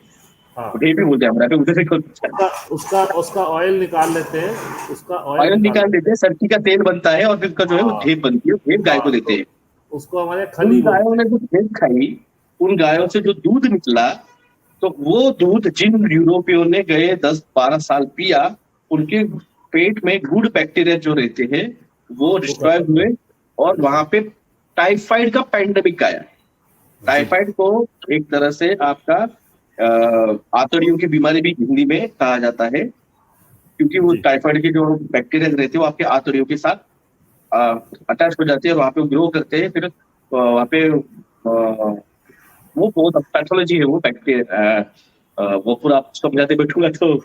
हाँ, ढेप ही बोलते हैं हमारे यहाँ पे, उधर उसका उसका उसका ऑयल निकाल लेते हैं, उसका ऑयल ऑयल निकाल निकाल लेते देते हैं, सरकी का तेल बनता है, और फिर उसका जो हैं। है वो हाँ ढेप बनती है, ढेप गाय हाँ, को देते तो हैं। उसको हमारे यहाँ उन खली गायों बोलते ने जो ढेप खाई, उन गायों से जो दूध निकला, तो वो दूध जिन यूरोपियों ने गए 10-12 साल पिया, उनके पेट में गुड बैक्टीरिया जो रहते हैं वो हैं, वो डिस्ट्रॉय खत्म हुए, हो। और वहां पे टाइफाइड का पैंडेमिक आया। जी टाइफाइड को एक तरह से आपका आतड़ियों की बीमारी भी हिंदी में कहा जाता है, क्योंकि वो जी टाइफाइड के जो बैक्टीरिया रहते हैं वो आपके आतड़ियों के साथ अटैच हो जाते हैं, वहां पे ग्रो करते हैं, फिर वहां पे वो बहुत पैथोलॉजी है वो वो पूरा आप समझाते बैठूंगा तो,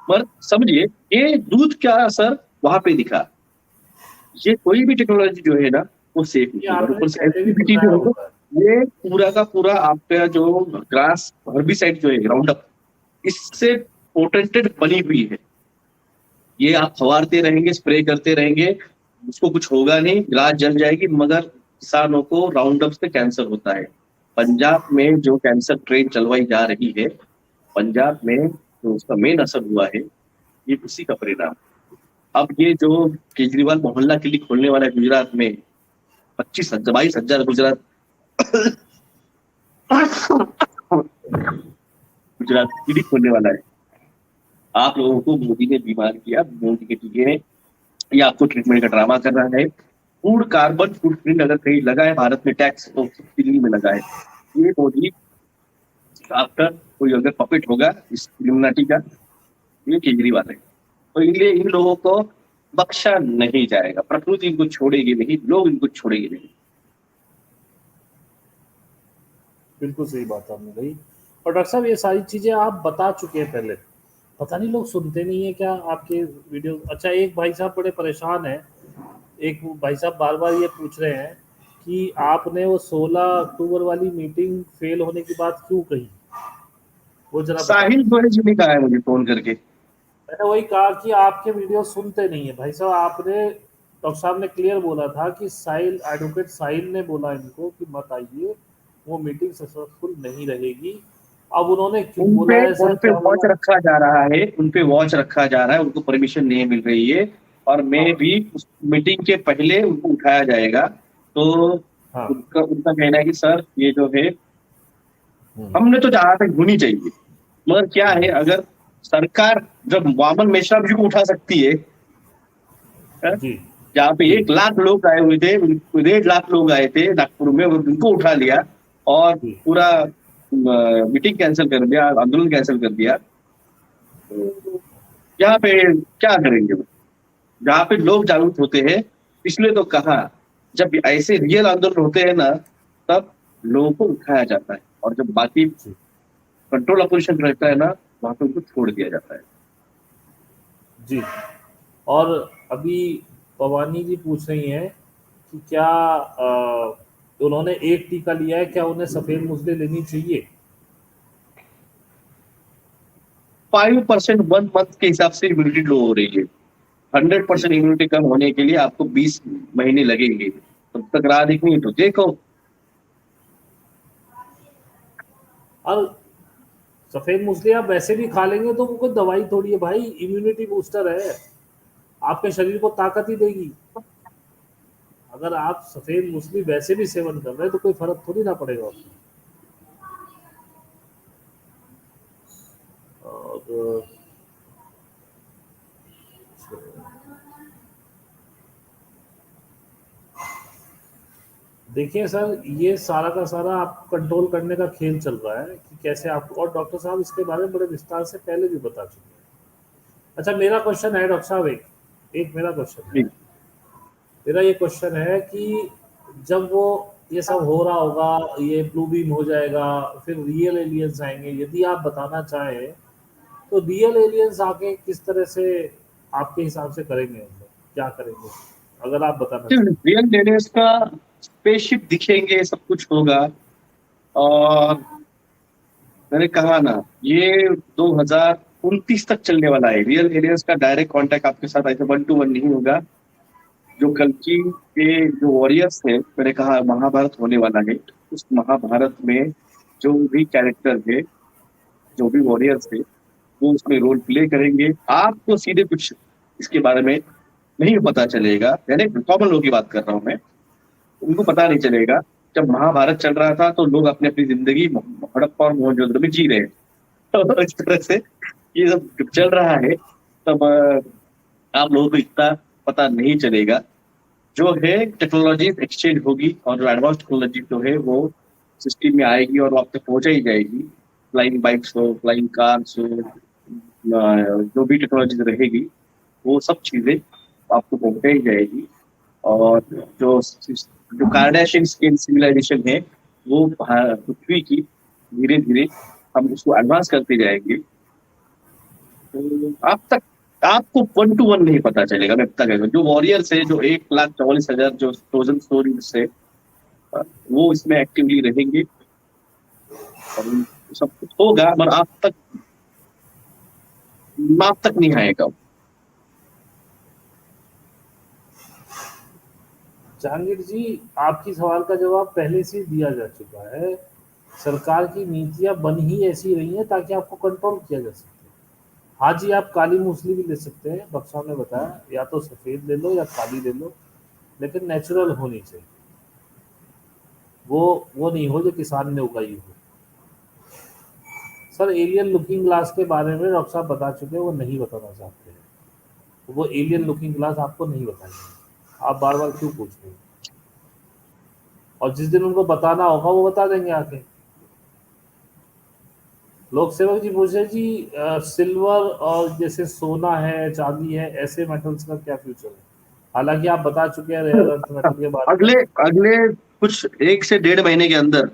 पर समझिए ये दूध क्या असर वहां पे दिखा। ये कोई भी टेक्नोलॉजी जो है ना वो सेफ ये नहीं है, और आपने ऊपर से पहले भी एक्टिविटी बताया जो है होगा। ये पूरा का पूरा आपका जो ग्रास हर्बिसाइड जो है राउंड अप, इससे पोटेंटेड बनी हुई है। ये आप फवारते रहेंगे, स्प्रे करते रहेंगे, उसको कुछ होगा नहीं, ग्रास जल जाएगी, मगर किसानों को राउंड अप से कैंसर होता है। पंजाब में जो कैंसर ट्रेन चलवाई जा रही है, पंजाब में जो उसका मेन असर हुआ है, ये उसी का परिणाम। अब ये जो केजरीवाल मोहल्ला क्लिनिक खोलने वाला है गुजरात में, 25,000 22,000 गुजरात गुजरात क्लिनिक खोलने वाला है। आप लोगों को मोदी ने बीमार किया, मोदी के टीके ने, ये आपको ट्रीटमेंट का ड्रामा कर रहा है। फूड कार्बन फुटप्रिंट अगर कहीं लगा है भारत में टैक्स, तो दिल्ली में लगा है। ये मोदी आफ्टर कोई अगर पपेट होगा इस इल्यूमिनाटी का, ये केजरीवाल है। तो इसलिए इन लोगों को बख्शा नहीं जाएगा, प्रकृति इनको छोड़ेगी नहीं, लोग इनको छोड़ेंगे नहीं। बिल्कुल सही बात आपने कही। और डॉक्टर साहब ये सारी चीजें आप बता चुके हैं पहले, पता नहीं लोग सुनते नहीं है क्या आपके वीडियो। अच्छा, एक भाई साहब बड़े परेशान हैं, एक भाई साहब बार बार ये पूछ रहे हैं कि आपने वो 16 अक्टूबर वाली मीटिंग फेल होने की बात क्यों कही, वो जरा बता। साहिल गोयल जी ने कहा है मुझे फोन करके। मैंने वही कहा कि आपके वीडियो सुनते नहीं है भाई साहब। आपने डॉक्टर साहब ने क्लियर बोला था कि साहिल, एडवोकेट साहिल ने बोला इनको कि मत आइए, वो मीटिंग सक्सेसफुल नहीं रहेगी। अब उन्होंने क्यों बोला है उन सर, पे क्या वॉच बोला? रखा जा रहा है, उन पे वॉच रखा जा रहा है, उनको परमिशन नहीं मिल रही है, और मैं हाँ भी उस मीटिंग के पहले उनको उठाया जाएगा। तो हाँ। उनका उनका कहना है कि सर ये जो है, हम्म, हमने तो जहां तक होनी चाहिए, मगर क्या है, अगर सरकार जब वामन मेश्राम जी को उठा सकती है, जी जहाँ पे जी 1 लाख लोग आए हुए थे, 1.5 लाख लोग आए थे नागपुर में, और उनको उठा लिया और जी। पूरा मीटिंग कैंसिल कर दिया, आंदोलन कैंसिल कर दिया, तो यहाँ पे क्या करेंगे वो? जहाँ पे लोग जागरूक होते हैं, इसलिए तो कहा, जब ऐसे रियल आंदोलन होते हैं ना, तब लोगों को उठाया जाता है, और जब बाकी जी कंट्रोल अपोजिशन रहता है ना, वहां पे उनको छोड़ दिया जाता है। जी। और अभी भवानी जी पूछ रही हैं कि क्या उन्होंने एक टीका लिया है, क्या उन्हें सफेद मुसले लेनी चाहिए? 5% 1 मंथ के हिसाब से इम्यूनिटी लो हो रही है। जी। 100% इम्यूनिटी कम होने के लिए आपको 20 महीने लगेंगे, तब तक राह देखनी है तो देखो। और सफेद मूसली आप वैसे भी खा लेंगे तो वो कोई दवाई थोड़ी है भाई, इम्यूनिटी बूस्टर है, आपके शरीर को ताकत ही देगी। अगर आप सफेद मूसली वैसे भी सेवन कर रहे हैं तो कोई फर्क थोड़ी ना पड़ेगा आपको। और देखिए सर, ये सारा का सारा आपको कंट्रोल करने का खेल चल रहा है कि कैसे आपको, और डॉक्टर साहब इसके बारे में बड़े विस्तार से पहले भी बता चुके हैं। अच्छा, मेरा क्वेश्चन है डॉक्टर साहब, एक एक मेरा क्वेश्चन है। जी। मेरा ये क्वेश्चन है कि जब वो ये सब हो रहा होगा, ये ब्लू बीम हो जाएगा, फिर रियल एलियंस आएंगे, यदि आप बताना चाहें तो रियल एलियंस आके किस तरह से आपके हिसाब से करेंगे, मतलब क्या करेंगे, अगर आप बताना चाहें। रियल लेडर्स का स्पेसशिप दिखेंगे, सब कुछ होगा, और मैंने कहा ना, ये 2029 तक चलने वाला है। रियल एलियंस का डायरेक्ट कांटेक्ट आपके साथ ऐसे 1 to 1 नहीं होगा। जो कल्कि के जो वॉरियर्स थे, मैंने कहा महाभारत होने वाला है, उस महाभारत में जो भी कैरेक्टर थे, जो भी वॉरियर्स थे, वो उसमें रोल प्ले करेंगे। आपको सीधे कुछ इसके बारे में नहीं पता चलेगा, यानी कॉमन लोगों की बात कर रहा हूँ मैं, उनको पता नहीं चलेगा। जब महाभारत चल रहा था तो लोग अपनी अपनी जिंदगी हड़प्पा और मोहनजोदड़ो में जी रहे हैं। तो इस तरह से ये सब जब चल रहा है, तब आप लोगों को इतना पता नहीं चलेगा। जो है टेक्नोलॉजी एक्सचेंज होगी, और जो एडवांस टेक्नोलॉजी जो है वो सिस्टम में आएगी और वो आप तक पहुंचाई जाएगी। फ्लाइंग बाइक्स हो, फ्लाइंग कार्स हो, जो भी टेक्नोलॉजी रहेगी, वो सब चीजें आपको पहुंचाई जाएगी। और जो जो कार्डाशियन स्किन सिविलाइजेशन है, वो पृथ्वी की धीरे धीरे हम उसको एडवांस करते जाएंगे। तो आप तक आपको 1 to 1 नहीं पता चलेगा। मैं पता कहेगा जो वॉरियर्स है, जो 1,44,000 जो फ्रोजन स्टोरीज है, वो इसमें एक्टिवली रहेंगे और सब कुछ होगा, मगर आप तक नहीं आएगा। जहांगीर जी, आपकी सवाल का जवाब पहले से ही दिया जा चुका है। सरकार की नीतियां बन ही ऐसी रही हैं ताकि आपको कंट्रोल किया जा सके। हाँ जी, आप काली मूसली भी ले सकते हैं, डॉक्टर साहब ने बताया, या तो सफेद ले लो या काली ले लो, लेकिन नेचुरल होनी चाहिए। वो नहीं हो जो किसान ने उगाई हो। सर, एलियन लुकिंग ग्लास के बारे में डॉक्टर साहब बता चुके हैं, वो नहीं बताना चाहते हैं। वो एलियन लुकिंग ग्लास आपको नहीं बताएंगे। आप बार बार क्यों पूछ रहे हैं? और जिस दिन उनको बताना होगा वो बता देंगे आके। लोक सेवक जी पूछे जी, सिल्वर और जैसे सोना है, चांदी है, ऐसे मेटल्स का क्या फ्यूचर है? हालांकि आप बता चुके हैं रेयर अर्थ मेटल के बारे में। अगले अगले कुछ 1 से 1.5 महीने के अंदर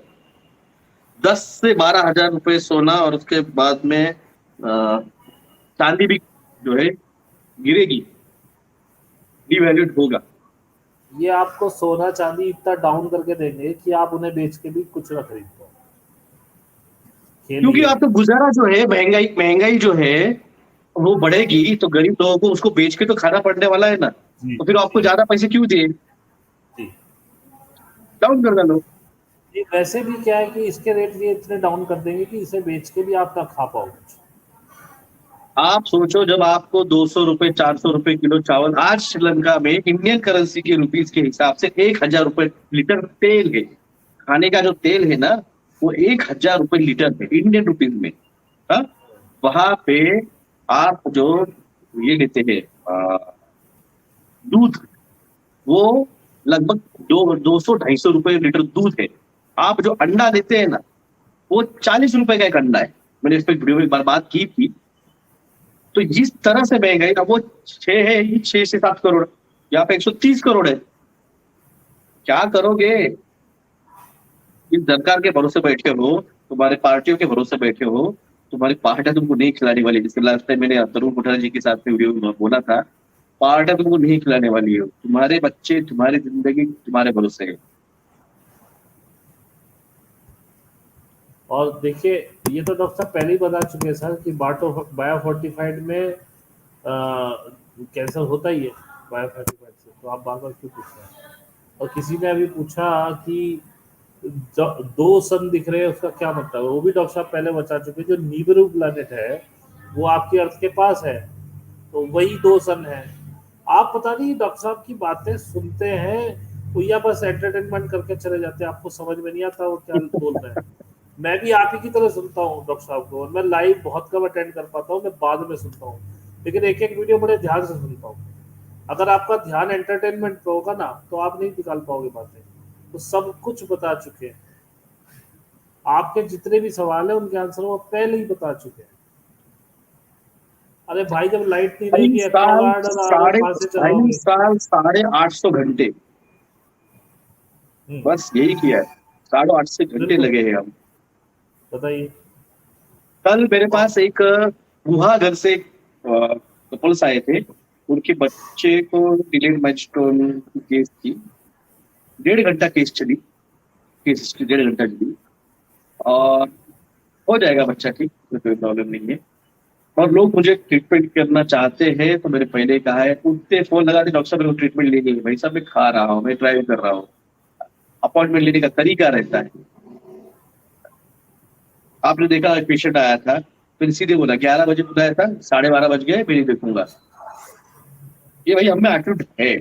10 से 12 हजार रुपए सोना, और उसके बाद में चांदी भी जो है गिरेगी, डिवैल्यूड होगा। ये आपको सोना चांदी इतना डाउन करके देंगे कि आप उन्हें बेच के भी कुछ ना खरीद पाओ। खेल क्योंकि ये है। आपका गुजारा जो है, महंगाई जो है वो बढ़ेगी, तो गरीब लोगों को उसको बेच के तो खाना पड़ने वाला है ना। जी तो फिर आपको जी ज्यादा पैसे क्यों दिए? जी डाउन कर दो। जी। वैसे भी क्या है कि इसके रेट ये इतने डाउन कर देंगे कि इसे बेच के भी आप ना खा पाओ कुछ। आप सोचो, जब आपको 200 रुपए 400 रुपए किलो चावल, आज श्रीलंका में इंडियन करेंसी के रुपीज के हिसाब से 1,000 रुपए लीटर तेल है। खाने का जो तेल है ना, वो 1,000 रुपए लीटर है इंडियन रुपीज में। हाँ, वहां पे आप जो ये लेते हैं दूध, वो लगभग 200-250 रुपए लीटर दूध है। आप जो अंडा लेते हैं ना, वो 40 रुपए का एक अंडा है। मैंने इस पर वीडियो में एक बार बात की थी। तो जिस तरह से महंगाई, अब वो 6 से 7 करोड़, यहाँ पे 130 करोड़ है। क्या करोगे? इस सरकार के भरोसे बैठे हो, तुम्हारे पार्टियों के भरोसे बैठे हो, तुम्हारी पार्टियां तुमको नहीं खिलाने वाली। जिसके लास्ट टाइम मैंने तरुण कोठारी जी के साथ में वीडियो में बोला था, पार्टियां तुमको नहीं खिलाने वाली हो। तुम्हारे बच्चे, तुम्हारी जिंदगी तुम्हारे भरोसे है। और देखिए, ये तो डॉक्टर साहब पहले ही बता चुके हैं सर कि बायो फोर्टिफाइड में कैंसर होता ही है बायो फोर्टिफाइड से। तो आप बार बार क्यों पूछ रहे हैं? और किसी ने अभी पूछा कि जो 2 सन दिख रहे हैं उसका क्या मतलब है? वो भी डॉक्टर साहब पहले बता चुके हैं। जो नीबिरू प्लैनेट है वो आपके अर्थ के पास है, तो वही 2 सन है। आप पता नहीं डॉक्टर साहब की बातें सुनते हैं तो या बस एंटरटेनमेंट करके चले जाते हैं, आपको समझ में नहीं आता वो क्या बोल रहे हैं। मैं भी आप ही की तरह सुनता हूँ डॉक्टर साहब को, और मैं लाइव बहुत कम अटेंड कर पाता हूँ, मैं बाद में सुनता हूँ, लेकिन एक एक वीडियो बड़े ध्यान से सुनता हूँ। अगर आपका ध्यान एंटरटेनमेंट पे होगा ना तो आप नहीं निकाल पाओगे बातें। तो सब कुछ बता चुके हैं। आपके जितने भी सवाल है उनके आंसर वो पहले ही बता चुके हैं। अरे भाई, जब लाइट नहीं ढाई रहेगी साल एक्वागार्ड और आर ओ साढ़े कहाँ से ढाई चलाओगे? साल 850 घंटे, हम्म, बस यही किया है। 850 घंटे बिल्कुल। लगे हैं हम। बताइए। कल मेरे और पास एक गुहा घर से कपल्स आए थे। उनके बच्चे को डिलेड माइलस्टोन की केस थी। 1.5 घंटा केस चली, केस हिस्ट्री 1.5 घंटा चली, और हो जाएगा बच्चा ठीक, कोई प्रॉब्लम नहीं है। और लोग मुझे ट्रीटमेंट करना चाहते हैं, तो मैंने पहले ही कहा है, उठते फोन लगा के, डॉक्टर साहब मेरे को ट्रीटमेंट लेनी है। भाई साहब, मैं खा रहा हूँ, मैं ड्राइव कर रहा हूँ। अपॉइंटमेंट लेने का तरीका रहता है। आपने देखा, एक पेशेंट आया था, फिर सीधे बोला 11 बजे बुलाया था, 12:30 बज गए, मैं नहीं देखूंगा। ये भाई हमें एटीट्यूड है।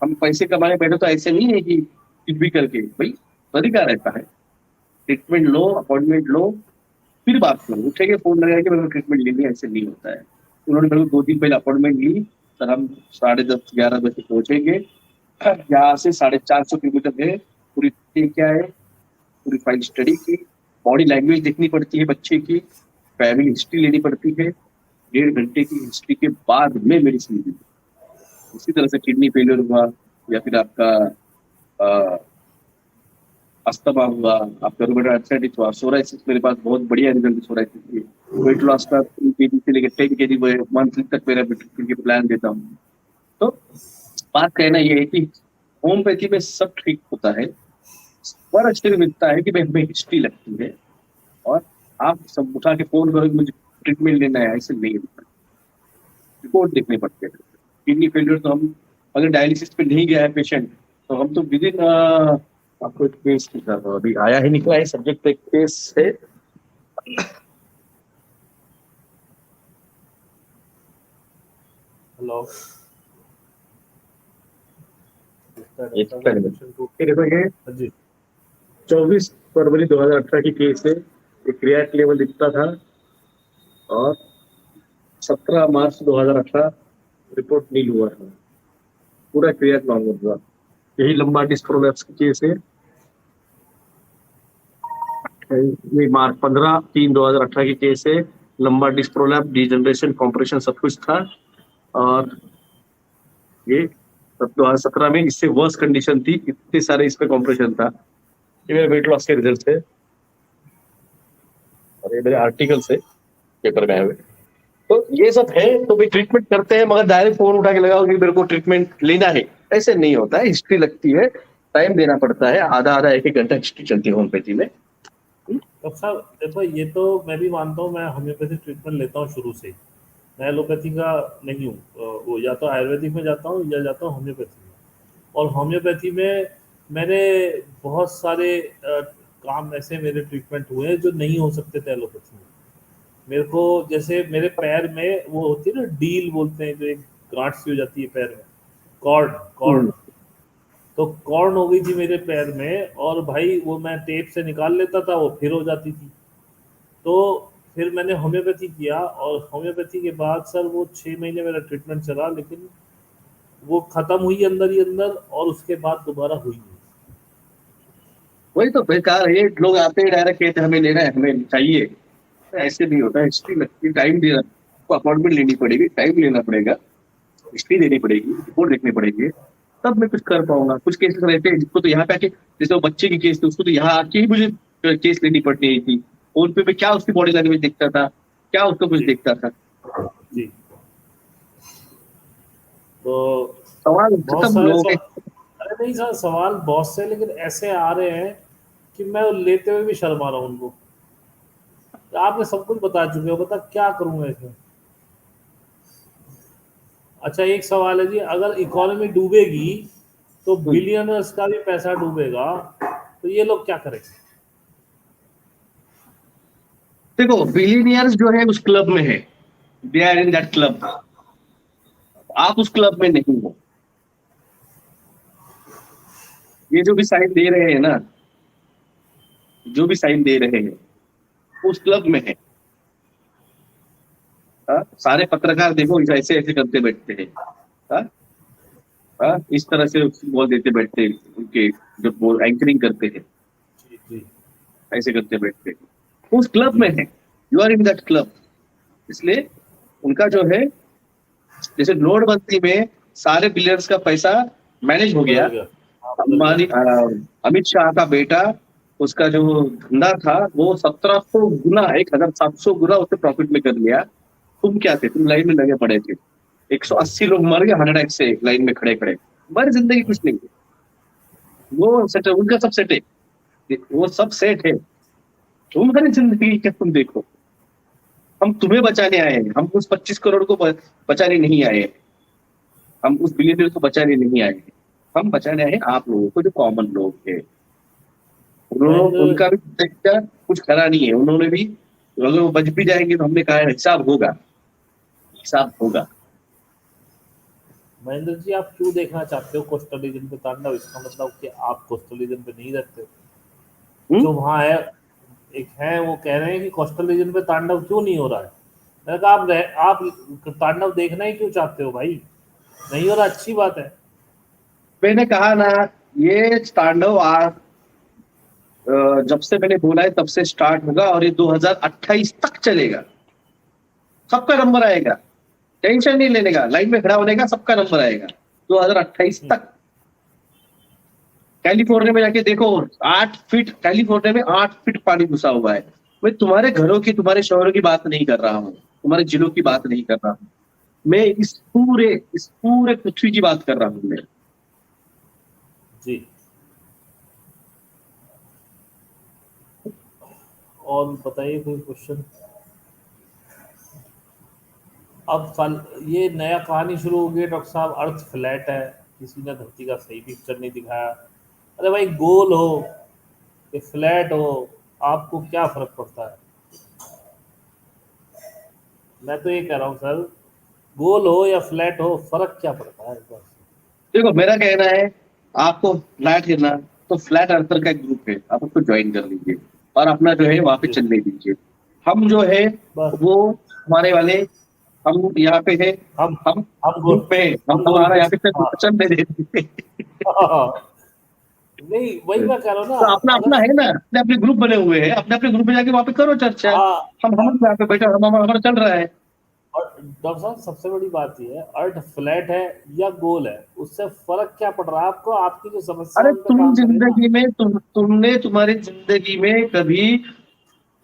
हम पैसे कमाने बैठे तो ऐसे नहीं है कि कुछ भी करके, भाई तरीका रहता है। ट्रीटमेंट लो, अपॉइंटमेंट लो, फिर बात करो। उठेंगे फोन लगाया कि मेरे को ट्रीटमेंट लेनी है, ऐसे नहीं होता है। उन्होंने मेरे को 2 दिन पहले अपॉइंटमेंट ली। सर, हम 10:30-11 बजे पहुंचेंगे। यहाँ से 450 किलोमीटर है। पूरी क्या है, पूरी फाइल स्टडी की, बॉडी लैंग्वेज देखनी पड़ती है बच्चे की, फैमिली हिस्ट्री लेनी पड़ती है। 1.5 घंटे की हिस्ट्री के बाद में मेडिसिन दी। इसी तरह से किडनी फेलियर हुआ, या फिर आपका अस्थमा हुआ, आपका रूमेटॉइड आर्थराइटिस हुआ, सोराइसिस मेरे पास बहुत बढ़िया रिजल्ट सोराइसिस की। वेट लॉस का 3 केजी से लेकर 10 केजी मंथली तक मेरा ट्रीटमेंट के प्लान देता हूँ। तो बात कहना ये है कि होम्योपैथी में सब ठीक होता है, पर आश्चर्य मिलता है कि भाई हमें हिस्ट्री लगती है और आप सब उठा के फोन करोगे मुझे ट्रीटमेंट लेना है, ऐसे नहीं होता। रिपोर्ट देखने पड़ते हैं। किडनी फेलियर तो हम अगर डायलिसिस पे नहीं गया है पेशेंट तो हम तो विद इन आपको एक केस अभी आया ही निकला है सब्जेक्ट पे, केस है हेलो, एक देखो ये हाँ जी 24 फरवरी 2018 की केस है। ये क्रिएट लेवल दिखता था और 17 मार्च 2018 रिपोर्ट नील हुआ था, पूरा क्रिएट नॉर्मल हुआ। यही लंबा डिस्क प्रोलैप्स की केस है। ये मार्च 15/3/2018 की केस है। लंबा डिस्क प्रोलैप्स, डिजनरेशन, कॉम्प्रेशन सब कुछ था और ये 2017 में इससे वर्स कंडीशन थी, इतने सारे इस पे कॉम्प्रेशन था। ये मेरे वेट लॉस के रिजल्ट है और ये मेरे आर्टिकल से पेपर में आए हुए। तो ये सब है, तो भाई ट्रीटमेंट करते हैं, मगर डायरेक्ट फोन उठा के लगाओ कि मेरे को ट्रीटमेंट लेना है, ऐसे नहीं होता है। हिस्ट्री लगती है, टाइम देना पड़ता है, आधा आधा एक घंटा हिस्ट्री चलती है होम्योपैथी में। तो साहब देखो, ये तो मैं भी मानता हूँ, मैं होम्योपैथी ट्रीटमेंट लेता हूँ शुरू से ही। मैं एलोपैथी का नहीं हूँ, वो या तो आयुर्वेदिक में जाता हूँ या जाता हूँ होम्योपैथी में। और होम्योपैथी में मैंने बहुत सारे काम ऐसे मेरे ट्रीटमेंट हुए हैं जो नहीं हो सकते थे एलोपैथी में। मेरे को जैसे मेरे पैर में वो होती है ना, डील बोलते हैं, जो एक गांठ सी हो जाती है पैर में, कॉर्ड कॉर्ड। तो कॉर्न हो गई थी मेरे पैर में, और भाई वो मैं टेप से निकाल लेता था, वो फिर हो जाती थी। तो फिर मैंने होम्योपैथी किया, और होम्योपैथी के बाद सर वो 6 महीने मेरा ट्रीटमेंट चला, लेकिन वो खत्म हुई अंदर ही अंदर, और उसके बाद दोबारा हुई नहीं। वही तो बेकार है, लोग आते हैं डायरेक्ट कहते हैं हमें लेना है, हमें चाहिए। तो ऐसे नहीं होता, हिस्ट्री लगती, टाइम देना, अपॉइंटमेंट लेनी पड़ेगी, टाइम लेना पड़ेगा, हिस्ट्री देनी पड़ेगी, रिपोर्ट देखनी पड़ेगी, तब मैं कुछ कर पाऊंगा। कुछ केसेस रहते हैं जिसको तो यहाँ पे आके, जैसे वो बच्चे की केस थी, उसको तो यहाँ आके ही मुझे केस लेनी पड़ती थी। फोन पे मैं क्या उसकी बॉडी लैंग्वेज देखता था, क्या उसका कुछ जी देखता था। जी। तो सवाल बहुत खत्म सारे लोगों के। अरे नहीं सर, सवाल बहुत से, लेकिन ऐसे आ रहे हैं कि मैं लेते हुए भी शर्मा रहा हूँ उनको। तो आपने सब कुछ बता चुके हो, बता क्या करूंगा इसमें। अच्छा, एक सवाल है जी, अगर इकोनॉमी डूबेगी तो बिलियनर्स का भी पैसा डूबेगा, तो ये लोग क्या करेंगे। देखो बिलियनियर्स जो है उस क्लब में है, they are in that club. आप उस क्लब में नहीं हो। ये जो भी साइन दे रहे हैं ना, जो भी साइन दे रहे हैं उस क्लब में है। सारे पत्रकार देखो ऐसे ऐसे करते बैठते हैं। हाँ? इस तरह से बोल देते बैठते हैं, उनके जब वो एंकरिंग करते हैं जी जी ऐसे करते बैठते हैं। उस क्लब जी। में है, you are in that club. इसलिए उनका जो है, जैसे नोटबंदी में सारे बिलियनर्स का पैसा मैनेज हो गया। बदल गया, हाँ बदल अंबानी गया। अमित शाह का बेटा, उसका जो धंधा था वो 1700 गुना, 1700 गुना उसने प्रॉफिट में कर लिया। तुम क्या थे, तुम लाइन में लगे पड़े थे। 180 लोग मर गए 100x से लाइन में खड़े खड़े। हमारी जिंदगी कुछ नहीं है, वो सेट है, उनका सब सेट है, वो सब सेट है। तुम्हारी जिंदगी क्या तुम देखो। हम तुम्हें बचाने आए हैं, हम उस 25 करोड़ को बचाने नहीं आए हैं, हम उस बिलियनर को बचाने नहीं आए हैं। हम बचाने आए हैं आप लोगों को, जो कॉमन लोग हैं। उन्होंने, महेंद्र उनका भी सेक्टर कुछ खरा नहीं है, उन्होंने भी, अगर वो बच भी जाएंगे तो हमने कहा है हिसाब होगा, हिसाब होगा। महेंद्र जी, आप क्यों देखना चाहते हो कोस्टल रीजन पे तांडव। इसका मतलब कि आप कोस्टल रीजन पे नहीं रहते हो। हम्म? जो वहाँ है, एक है, वो कह रहे हैं कि कोस्टल रीजन पे तांडव क्यों नहीं हो रहा है। मैंने कहा आप तांडव देखना ही क्यों चाहते हो भाई। नहीं हो रहा, अच्छी बात है। मैंने कहा ना, ये तांडव जब से मैंने बोला है तब से स्टार्ट होगा और ये 2028 तक चलेगा। सबका नंबर आएगा, टेंशन नहीं लेने का, लाइन में खड़ा होने का, सबका नंबर आएगा 2028 तक। कैलिफोर्निया में जाके देखो 8 फीट, कैलिफोर्निया में 8 फीट पानी घुसा हुआ है। मैं तुम्हारे घरों की, तुम्हारे शहरों की बात नहीं कर रहा हूँ, तुम्हारे जिलों की बात नहीं कर रहा हूँ, मैं इस पूरे पृथ्वी की बात कर रहा हूँ मैं। जी। और बताइए कोई क्वेश्चन। अब ये नया कहानी शुरू हो गई डॉक्टर साहब, अर्थ फ्लैट है, किसी ने धरती का सही पिक्चर नहीं दिखाया। अरे भाई, गोल हो कि फ्लैट हो, आपको क्या फर्क पड़ता है? मैं तो ये कह रहा हूँ सर, गोल हो या फ्लैट हो, फर्क क्या पड़ता है इस बात से? देखो मेरा कहना है, आपको फ्लैट है ना, तो फ्लैट अर्थर का एक ग्रुप है, आप उसको ज्वाइन कर लीजिए और अपना जो है वहां पे जी, चलने दीजिए। हम जो है बस। वो हमारे वाले, हम यहाँ पे है, हम हम हम गोल ग्रुप में है, हम हम गोल हमारा के, यहाँ पे हाँ। चलने देते। नहीं, वही मैं कह रहा हूँ ना। तो अपना अपना अगर, है ना, अपने अपने ग्रुप बने हुए हैं, अपने अपने ग्रुप में जाके वहां पे करो चर्चा। हाँ, हम यहाँ पे बैठे, हम हमारा चल रहा है। और डॉक्टर साहब सबसे बड़ी बात ये है, अर्थ फ्लैट है या गोल है, उससे फर्क क्या पड़ रहा है आपको? आपकी जो समस्या है अरे उन पे काम करें ना। तुमने तुम्हारी जिंदगी में कभी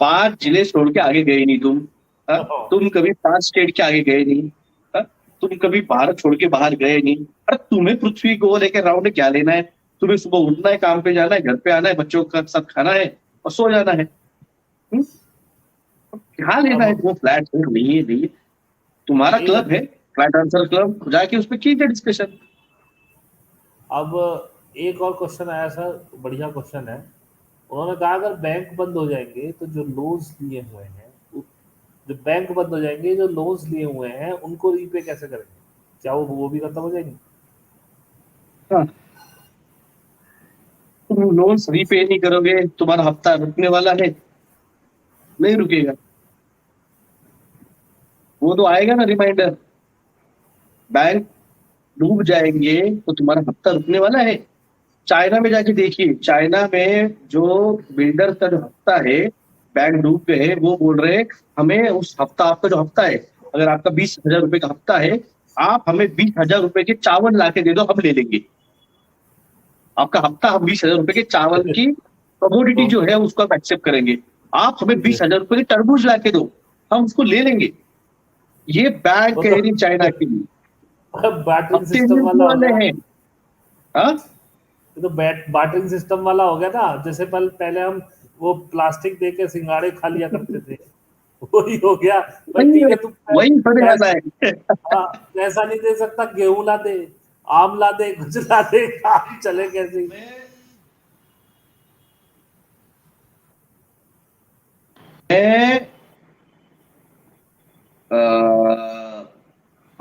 5 जिले छोड़ के आगे गए नहीं तुम। हाँ? तुम कभी 5 स्टेट के आगे गए नहीं। हाँ? तुम कभी भारत छोड़ के बाहर गए नहीं। अरे तुम्हें पृथ्वी को लेकर राउंड क्या लेना है? तुम्हें सुबह उठना है, काम पे जाना है, घर पे आना है, बच्चों का साथ खाना है और सो जाना है। हम्म? क्या लेना है? अब वो फ्लैट है नहीं है, नहीं है। तुम्हारा एक क्लब है, फ्लैट आंसर क्लब, जाके उस पर कीजिए डिस्कशन। अब एक और क्वेश्चन आया सर, बढ़िया क्वेश्चन है। उन्होंने कहा अगर बैंक बंद हो जाएंगे तो जो लोन्स लिए हुए हैं, जो बैंक बंद हो जाएंगे, जो लोन्स लिए हुए हैं उनको रीपे कैसे करेंगे? क्या वो भी खत्म हो जाएंगे? हाँ, तुम लोन रीपे नहीं करोगे, तुम्हारा हफ्ता रुकने वाला है? नहीं रुकेगा। वो तो आएगा ना रिमाइंडर। बैंक डूब जाएंगे तो तुम्हारा हफ्ता रुकने वाला है। चाइना में जाके देखिए, चाइना में जो बिल्डर का जो हफ्ता है, बैंक डूब गए, वो बोल रहे हैं हमें उस हफ्ता, आपका जो हफ्ता है, अगर आपका 20,000 रुपए का हफ्ता है, आप हमें 20,000 रुपए के चावल ला के दे दो, हम ले लेंगे। आपका हफ्ता, हम 20,000 रुपए के चावल की कमोडिटी जो है उसको आप एक्सेप्ट करेंगे। आप हमें जी। 20,000 रुपए की तरबूज ला के दो, हम उसको ले लेंगे। ये बैंक वो कह तो रही चाइना की। बैटरिंग हफ्ते सिस्टम मिलने वाला हो वाले गया। हैं। हाँ, ये तो बैटरिंग सिस्टम वाला हो गया ना, जैसे पहले पहले हम वो प्लास्टिक दे के सिंगाड़े खा लिया करते थे। वही हो गया। भाई वही ठीक है, तू वही होने वाला पैसा, है। हाँ, पैसा नहीं दे सकता, गेहूं ला दे, आम ला दे, कुछ ला दे, काम चले कैसे?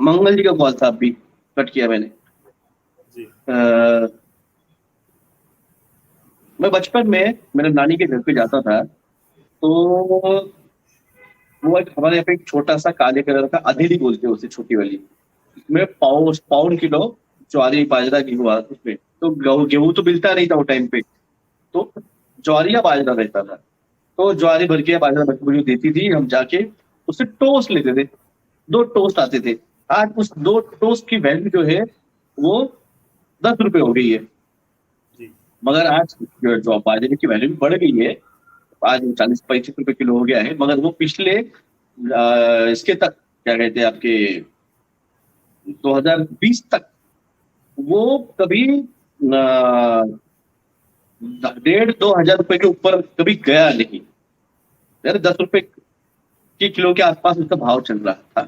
मैं मंगल जी का कॉल था, अभी कट किया मैंने। जी। अ, मैं बचपन में मेरे नानी के घर पे जाता था, तो वो एक हमारे यहाँ पे एक छोटा सा काले कलर का अधेली बोलते हैं उसे, छोटी वाली, उसमें पाउन किलो ज्वारी बाजरा गेहूं उसमें, तो गेहूं तो मिलता नहीं था वो टाइम पे, तो ज्वारी या बाजरा रहता था। तो ज्वारी भर के या बाजरा भर के मुझे देती थी, हम जाके उससे टोस्ट लेते थे। 2 टोस्ट आते थे। आज उस 2 टोस्ट की वैल्यू जो है वो 10 रुपए हो गई है। जी। मगर आज जो बाजरे की वैल्यू भी बढ़ गई है, आज 40-35 रुपए किलो हो गया है। मगर वो पिछले इसके तक, क्या कहते हैं आपके, 2020 तक वो कभी 1,500-2,000 रुपए के ऊपर कभी गया नहीं। यार 10 रुपए के किलो के आसपास उसका भाव चल रहा था।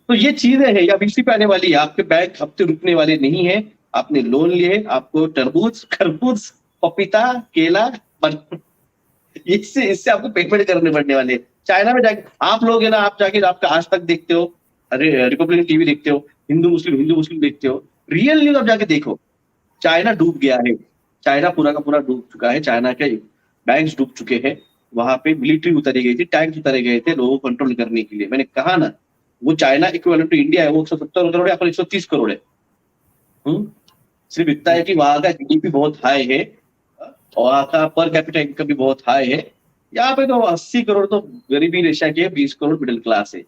तो ये चीजें हैं, या बीसी पे आने वाली है। आपके बैंक हफ्ते रुकने वाले नहीं है। आपने लोन लिए, आपको तरबूज, खरबूज, पपीता, केला, इससे इससे आपको पेमेंट करने पड़ने वाले हैं। चाइना में जाके आप लोग है ना, आप जाके आपका आज तक देखते हो, अरे रिपब्लिक टीवी देखते हो, हिंदू मुस्लिम देखते हो, रियल न्यूज आप जाके देखो। चाइना डूब गया है। चाइना पूरा का पूरा डूब चुका है। चाइना के बैंक्स डूब चुके हैं। वहां पे मिलिट्री उतारी गई थी, टैंक्स उतारे गए थे लोगों को कंट्रोल करने के लिए। मैंने कहा ना, वो चाइना इक्विवेलेंट टू इंडिया है, वो 170 करोड़ है, अपन 130 करोड़ है। सिर्फ इतना है कि वहां का जीडीपी बहुत हाई है और वहां का पर कैपिटा इनकम भी बहुत हाई है। यहाँ पे तो 80 करोड़ तो गरीबी रेशा के, 20 करोड़ मिडिल क्लास है।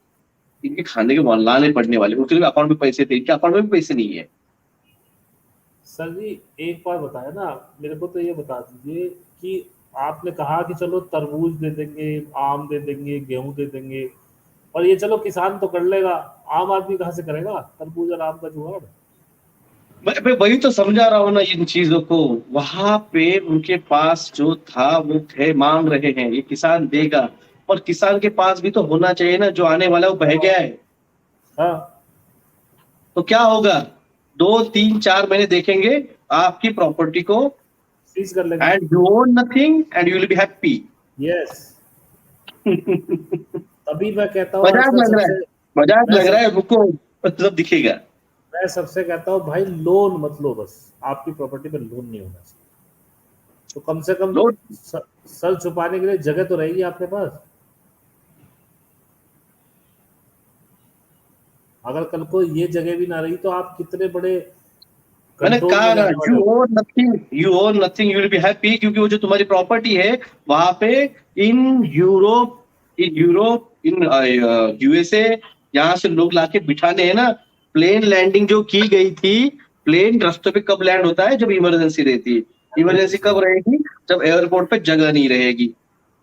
इनके खाने के लाने पड़ने वाले, उनके अकाउंट में पैसे थे, इनके अकाउंट में भी पैसे नहीं है। सर जी एक बार बताया ना, मेरे को तो ये बता दीजिए कि आपने कहा कि चलो तरबूज दे देंगे, आम दे देंगे, गेहूं दे देंगे, और ये चलो किसान तो कर लेगा, आम आदमी कहाँ से करेगा तरबूज और आम का जुगाड़? मैं वही तो समझा रहा हूँ ना इन चीजों को। वहां पे उनके पास जो था वो थे, मांग रहे हैं, ये किसान देगा। और किसान के पास भी तो होना चाहिए ना, जो आने वाला है वो बह गया है। हाँ, तो क्या होगा, 2 3 4 महीने देखेंगे आपकी प्रॉपर्टी को, सीज कर लेंगे। And you own nothing and you will be happy. Yes, तभी मैं कहता हूँ मजाक आजकल लग रहा है, सबसे, मजाक मैं लग रहा सब है, रुको मतलब दिखेगा। मैं सबसे कहता हूँ भाई लोन मत लो, बस आपकी प्रॉपर्टी पे लोन नहीं होना चाहिए, तो कम से कम लोग सर छुपाने के लिए जगह तो रहेगी आपके पास। अगर कल को ये जगह भी ना रही तो आप कितने बड़े मैंने कंट्रोल में कहा ना, जाने वाले यू हो। Own nothing, you own nothing, you will be happy. क्योंकि वो जो तुम्हारी प्रॉपर्टी है वहां पे, इन यूरोप, इन यूएसए, यहाँ से लोग लाके बिठाने हैं ना। प्लेन लैंडिंग जो की गई थी, प्लेन रास्तों पे कब लैंड होता है, जब इमरजेंसी रहती है। इमरजेंसी कब रहेगी, जब एयरपोर्ट पे जगह नहीं रहेगी,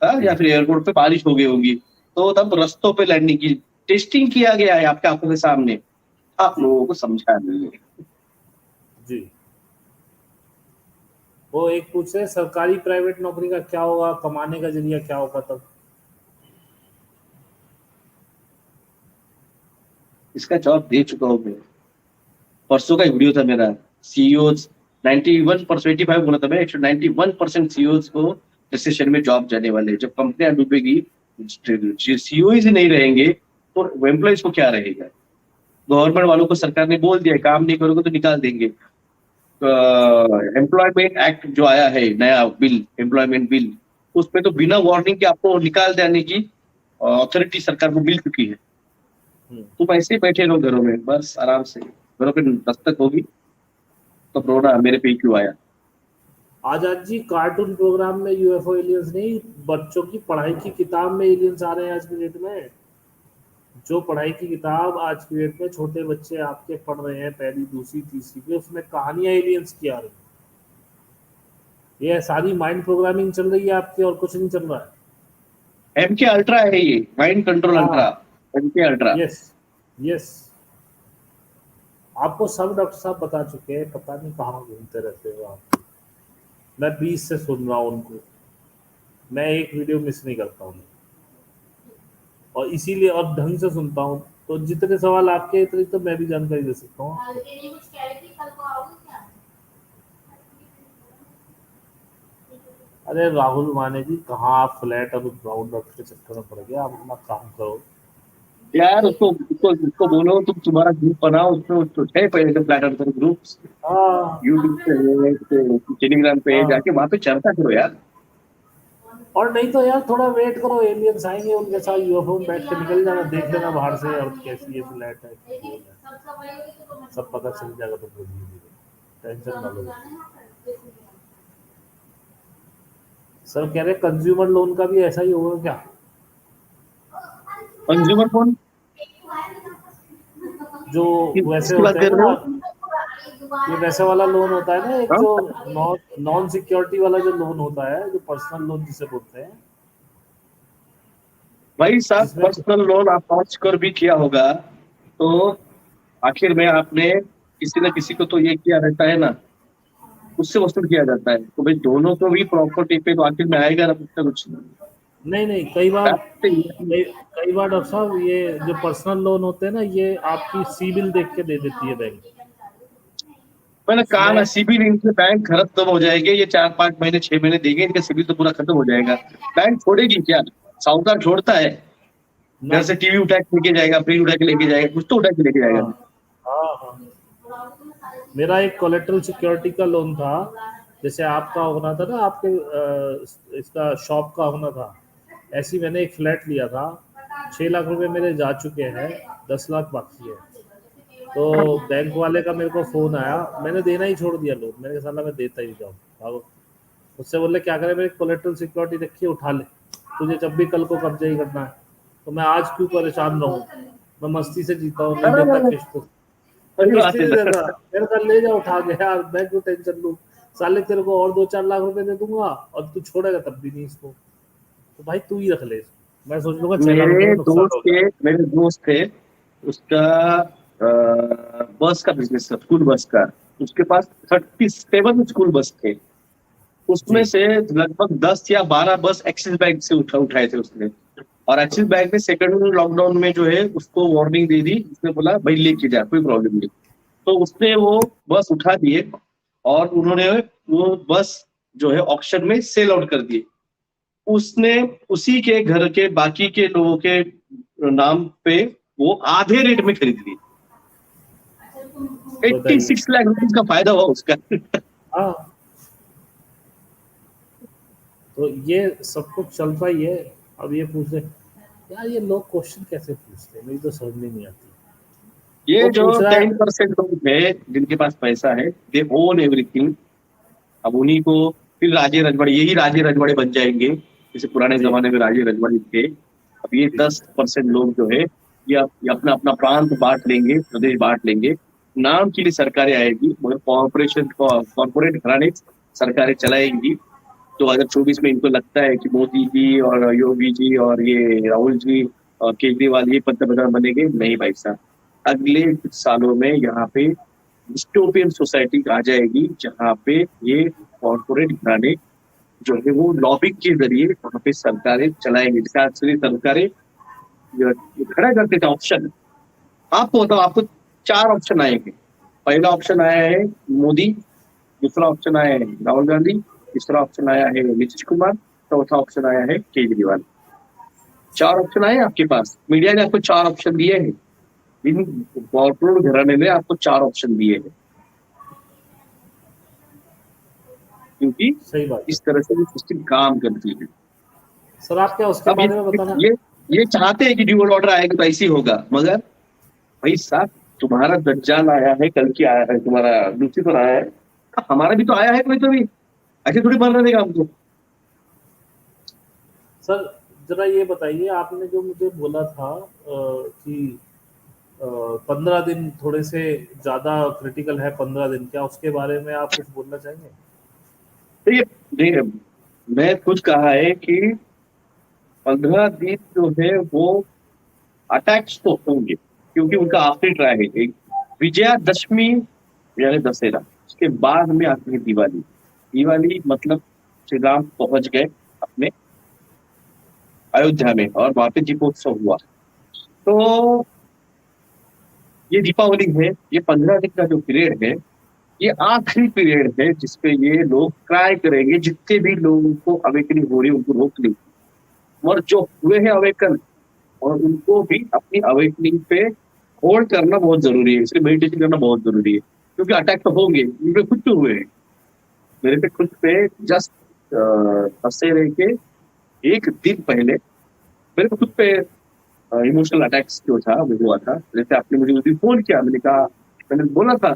हाँ, या फिर एयरपोर्ट पे बारिश हो गई होगी, तो तब रास्तों पे लैंडिंग की टेस्टिंग किया गया है आपके आंखों के सामने। आप लोगों को समझा नहीं है। जी, वो एक पूछ रहे सरकारी प्राइवेट नौकरी का क्या होगा, कमाने का जरिया क्या होगा तब? इसका जवाब दे चुका हूँ मैं। परसों का वीडियो था मेरा, सीईओ 91%, 85 बोला था मैं, 91% सीईओ को रिसेशन में जॉब जाने वाले। जब कंपनियां डूबेगी, सीईओ ही नहीं रहेंगे, तो एम्प्लॉयज को क्या रहेगा। गवर्नमेंट वालों को सरकार ने बोल दिया काम नहीं करोगे तो निकाल देंगे। एम्प्लॉयमेंट एक्ट जो आया है, नया बिल, एम्प्लॉयमेंट बिल, उसमें तो बिना वार्निंग के आपको निकाल देने की अथॉरिटी सरकार को मिल चुकी है। हम्म। तुम ऐसे ही बैठे रहो घरों में, बस आराम से, घरों पे दस्तक होगी तो रोना मेरे पे ही क्यों आया। आजाद जी कार्टून प्रोग्राम में यूएफओ एलियंस नहीं, बच्चों की पढ़ाई की किताब में एलियंस आ रहे हैं आज की डेट में। जो पढ़ाई की किताब आज की डेट में छोटे बच्चे आपके पढ़ रहे हैं, पहली दूसरी तीसरी के, उसमें कहानियां एलियंस की आ रही हैं। ये सारी माइंड प्रोग्रामिंग चल रही है आपकी, और कुछ नहीं चल रहा है। MK अल्ट्रा है ये, माइंड कंट्रोल अल्ट्रा, हाँ। MK ultra. यस, यस, आपको सब डॉक्टर साहब बता चुके हैं, पता नहीं कहाँ घूमते रहते हो आप। मैं 20 से सुन रहा हूँ उनको, मैं एक वीडियो मिस नहीं करता हूँ, और इसीलिए अब ढंग से सुनता हूँ, तो जितने सवाल आपके हैं, इतनी तो मैं भी जानकारी दे सकता हूँ। अरे राहुल माने जी, कहाँ आप फ्लैट और ग्राउंड वर्क के चक्कर में पड़ गए, आप अपना काम करो। यार उसको बोलो तुम तुम्हारा ग्रुप बनाओ, उसमें उसको है पहले से प्लेटर पर ग्रुप, हाँ, यूट्यूब पे है, टेलीग्राम पे हाँ, जाके वहां पे चर्चा करो यार। और नहीं तो यार थोड़ा वेट करो, एलियंस आएंगे, उनके साथ यूएफओ में बैठ के निकल जाना, देख लेना बाहर से और कैसी ये फ्लैट है, सब पता चल जाएगा तुमको धीरे धीरे, टेंशन ना लो। सर कह रहे कंज्यूमर लोन का भी ऐसा ही होगा क्या? कंज्यूमर फोन जो वैसे किसकी बात होते हैं कर ना, रहे हो? ये वैसे वाला लोन होता है ना, एक हाँ? जो नॉन सिक्योरिटी वाला जो लोन होता है, जो पर्सनल लोन जिसे बोलते हैं, भाई साहब, जिसमें पर्सनल लोन आप पहुंच कर भी किया होगा, तो आखिर में आपने किसी न किसी को तो ये किया रहता है ना, उससे वसूल किया जाता है। तो भाई दोनों को भी प्रॉपर्टी पे तो आखिर में आएगा ना कुछ ना कुछ। नहीं नहीं, कई बार, बात तो ये है। कई बार डॉक्टर साहब ये जो पर्सनल लोन होते हैं ना, ये आपकी सिबिल देख के दे देती है बैंक। मैंने कहा ना, उसमें सिबिल इनके बैंक खत्म हो जाएंगे, ये 4 5 महीने 6 महीने देंगे, इनका सिबिल तो पूरा खत्म हो जाएगा। बैंक छोड़ेगी क्या? साहूकार छोड़ता है? घर नहीं। से टीवी उठा के लेके जाएगा, फ्रिज उठा के लेके जाएगा, कुछ तो उठा के लेके हाँ, जाएगा। हाँ, हाँ, मेरा एक कोलेटरल सिक्योरिटी का लोन था, जैसे आपका होना था ना, आपके इसका शॉप का होना था, ऐसे ही मैंने एक फ्लैट लिया था, 6 लाख रुपए मेरे जा चुके हैं, 10 लाख बाकी है। तो बैंक वाले का मेरे को फोन आया, मैंने देना ही छोड़ दिया लोन, मैंने कहा साला मैं देता ही जाऊँ भागो। उससे बोले क्या करें, मेरे कोलेटरल सिक्योरिटी रखी है, उठा ले, तुझे जब भी कल को कब्जा ही करना है। तो मैं आज क्यों परेशान रहूँ, मैं मस्ती से जीता हूँ, नहीं देता किस्त। सही बात किस्ती है नहीं ना। देता, मैंने कहा ले जा उठा के यार, मैं क्यों टेंशन लूं, साले तेरे को और 2-4 लाख रुपए दे दूंगा और तू छोड़ेगा तब भी नहीं इसको, तो भाई तू ही रख ले इसको, मैं सोच लूंगा 6 लाख रुपए का नुकसान हो गया। मेरे दोस्त थे, उसका बस का बिजनेस था, स्कूल बस का। उसके पास 37 स्कूल बस थे, उसमें जी। से लगभग 10 या 12 बस एक्सिस बैंक से उठाए थे उसने। और एक्सिस बैंक ने सेकंड लॉकडाउन में जो है उसको वार्निंग दे दी, उसने बोला भाई लेके जा, कोई प्रॉब्लम नहीं। तो उसने वो बस उठा दिए और उन्होंने वो बस जो है ऑक्शन में सेल आउट कर दिए। उसने उसी के घर के बाकी के लोगों के नाम पे वो आधे रेट में खरीद ली। बताइए। 86 लाख रुपीज का फायदा हुआ उसका। हाँ, तो ये सब कुछ चलता ही है। अब ये पूछ रहे यार, ये लोग क्वेश्चन कैसे पूछते हैं, मेरी तो समझ में नहीं आती। ये वो जो पूछ रहा है। 10% लोग है जिनके पास पैसा है, दे ओन एवरीथिंग। अब उन्हीं को फिर राजे रजवाड़े, यही राजे रजवाड़े बन जाएंगे, जैसे पुराने जी। जमाने में राजे रजवाड़े थे। अब ये जी। 10% लोग जो है ये अपना अपना प्रांत बांट लेंगे, प्रदेश बांट लेंगे। नाम के लिए सरकारें आएगी, मगर कॉर्पोरेट घराने सरकारें चलाएंगी। 2024 में इनको लगता है कि मोदी जी और योगी जी और ये राहुल जी और केजरीवाल ये पंतप्रधान बनेंगे। नहीं भाई साहब, अगले कुछ सालों में यहाँ पे डिस्टोपियन सोसाइटी आ जाएगी, जहाँ पे ये कॉर्पोरेट घराने जो है वो लॉबिंग के जरिए वहाँ पे सरकारें चलाएंगे। जैसे आज से सरकारें खड़ा करते थे ऑप्शन, आपको बताओ, आपको 4 ऑप्शन आएंगे। पहला ऑप्शन आया है मोदी, दूसरा ऑप्शन आया है राहुल गांधी, तीसरा ऑप्शन आया है नीतीश कुमार, चौथा ऑप्शन आया है केजरीवाल। 4 ऑप्शन आए आपके पास, मीडिया ने आपको 4 ऑप्शन दिए हैं, इन कॉर्पोरेट घराने ने आपको 4 ऑप्शन दिए हैं, क्योंकि सही बात है। इस तरह से ये सिस्टम काम करती है। सर आप क्या उसके अब बारे में बताना। ये ये चाहते हैं कि ड्यूअल ऑर्डर आएगा तो ऐसे ही होगा, मगर भाई साहब, तुम्हारा दज्जाल आया है, कल की आया है, तुम्हारा लूसीफर आया है, हमारा भी तो आया है कोई तो भी, ऐसे थोड़ी बनने देगा हमको। सर जरा ये बताइए, आपने जो मुझे बोला था कि 15 दिन थोड़े से ज्यादा क्रिटिकल है, 15 दिन, क्या उसके बारे में आप कुछ बोलना चाहेंगे। तो ये देखिए, मैं खुद कहा है कि 15 दिन जो है वो अटैक्स तो होंगे, क्योंकि उनका आखिरी ट्राई है। एक विजयादशमी यानी दशहरा, उसके बाद में आती है दिवाली। दिवाली मतलब श्री राम पहुंच गए अपने अयोध्या में और वहां पे दीपोत्सव हुआ। तो ये दीपावली है, ये 15 दिन का जो पीरियड है, ये आखिरी पीरियड है जिसपे ये लोग ट्राई करेंगे, जितने भी लोगों को अवेकनिंग हो रही है उनको रोक लेंगे। और जो हुए हैं अवेकन, और उनको भी अपनी अवेकनिंग पे होल्ड करना बहुत जरूरी है, इसलिए मेडिटेशन करना बहुत जरूरी है, क्योंकि अटैक तो होंगे। मेरे खुद पे हुए हैं, मेरे पे खुद पे जस्ट दशहरे के एक दिन पहले मेरे को खुद पे इमोशनल अटैक्स जो था वो हुआ था। जैसे आपने मुझे उस दिन फोन किया, मैंने कहा, मैंने बोला था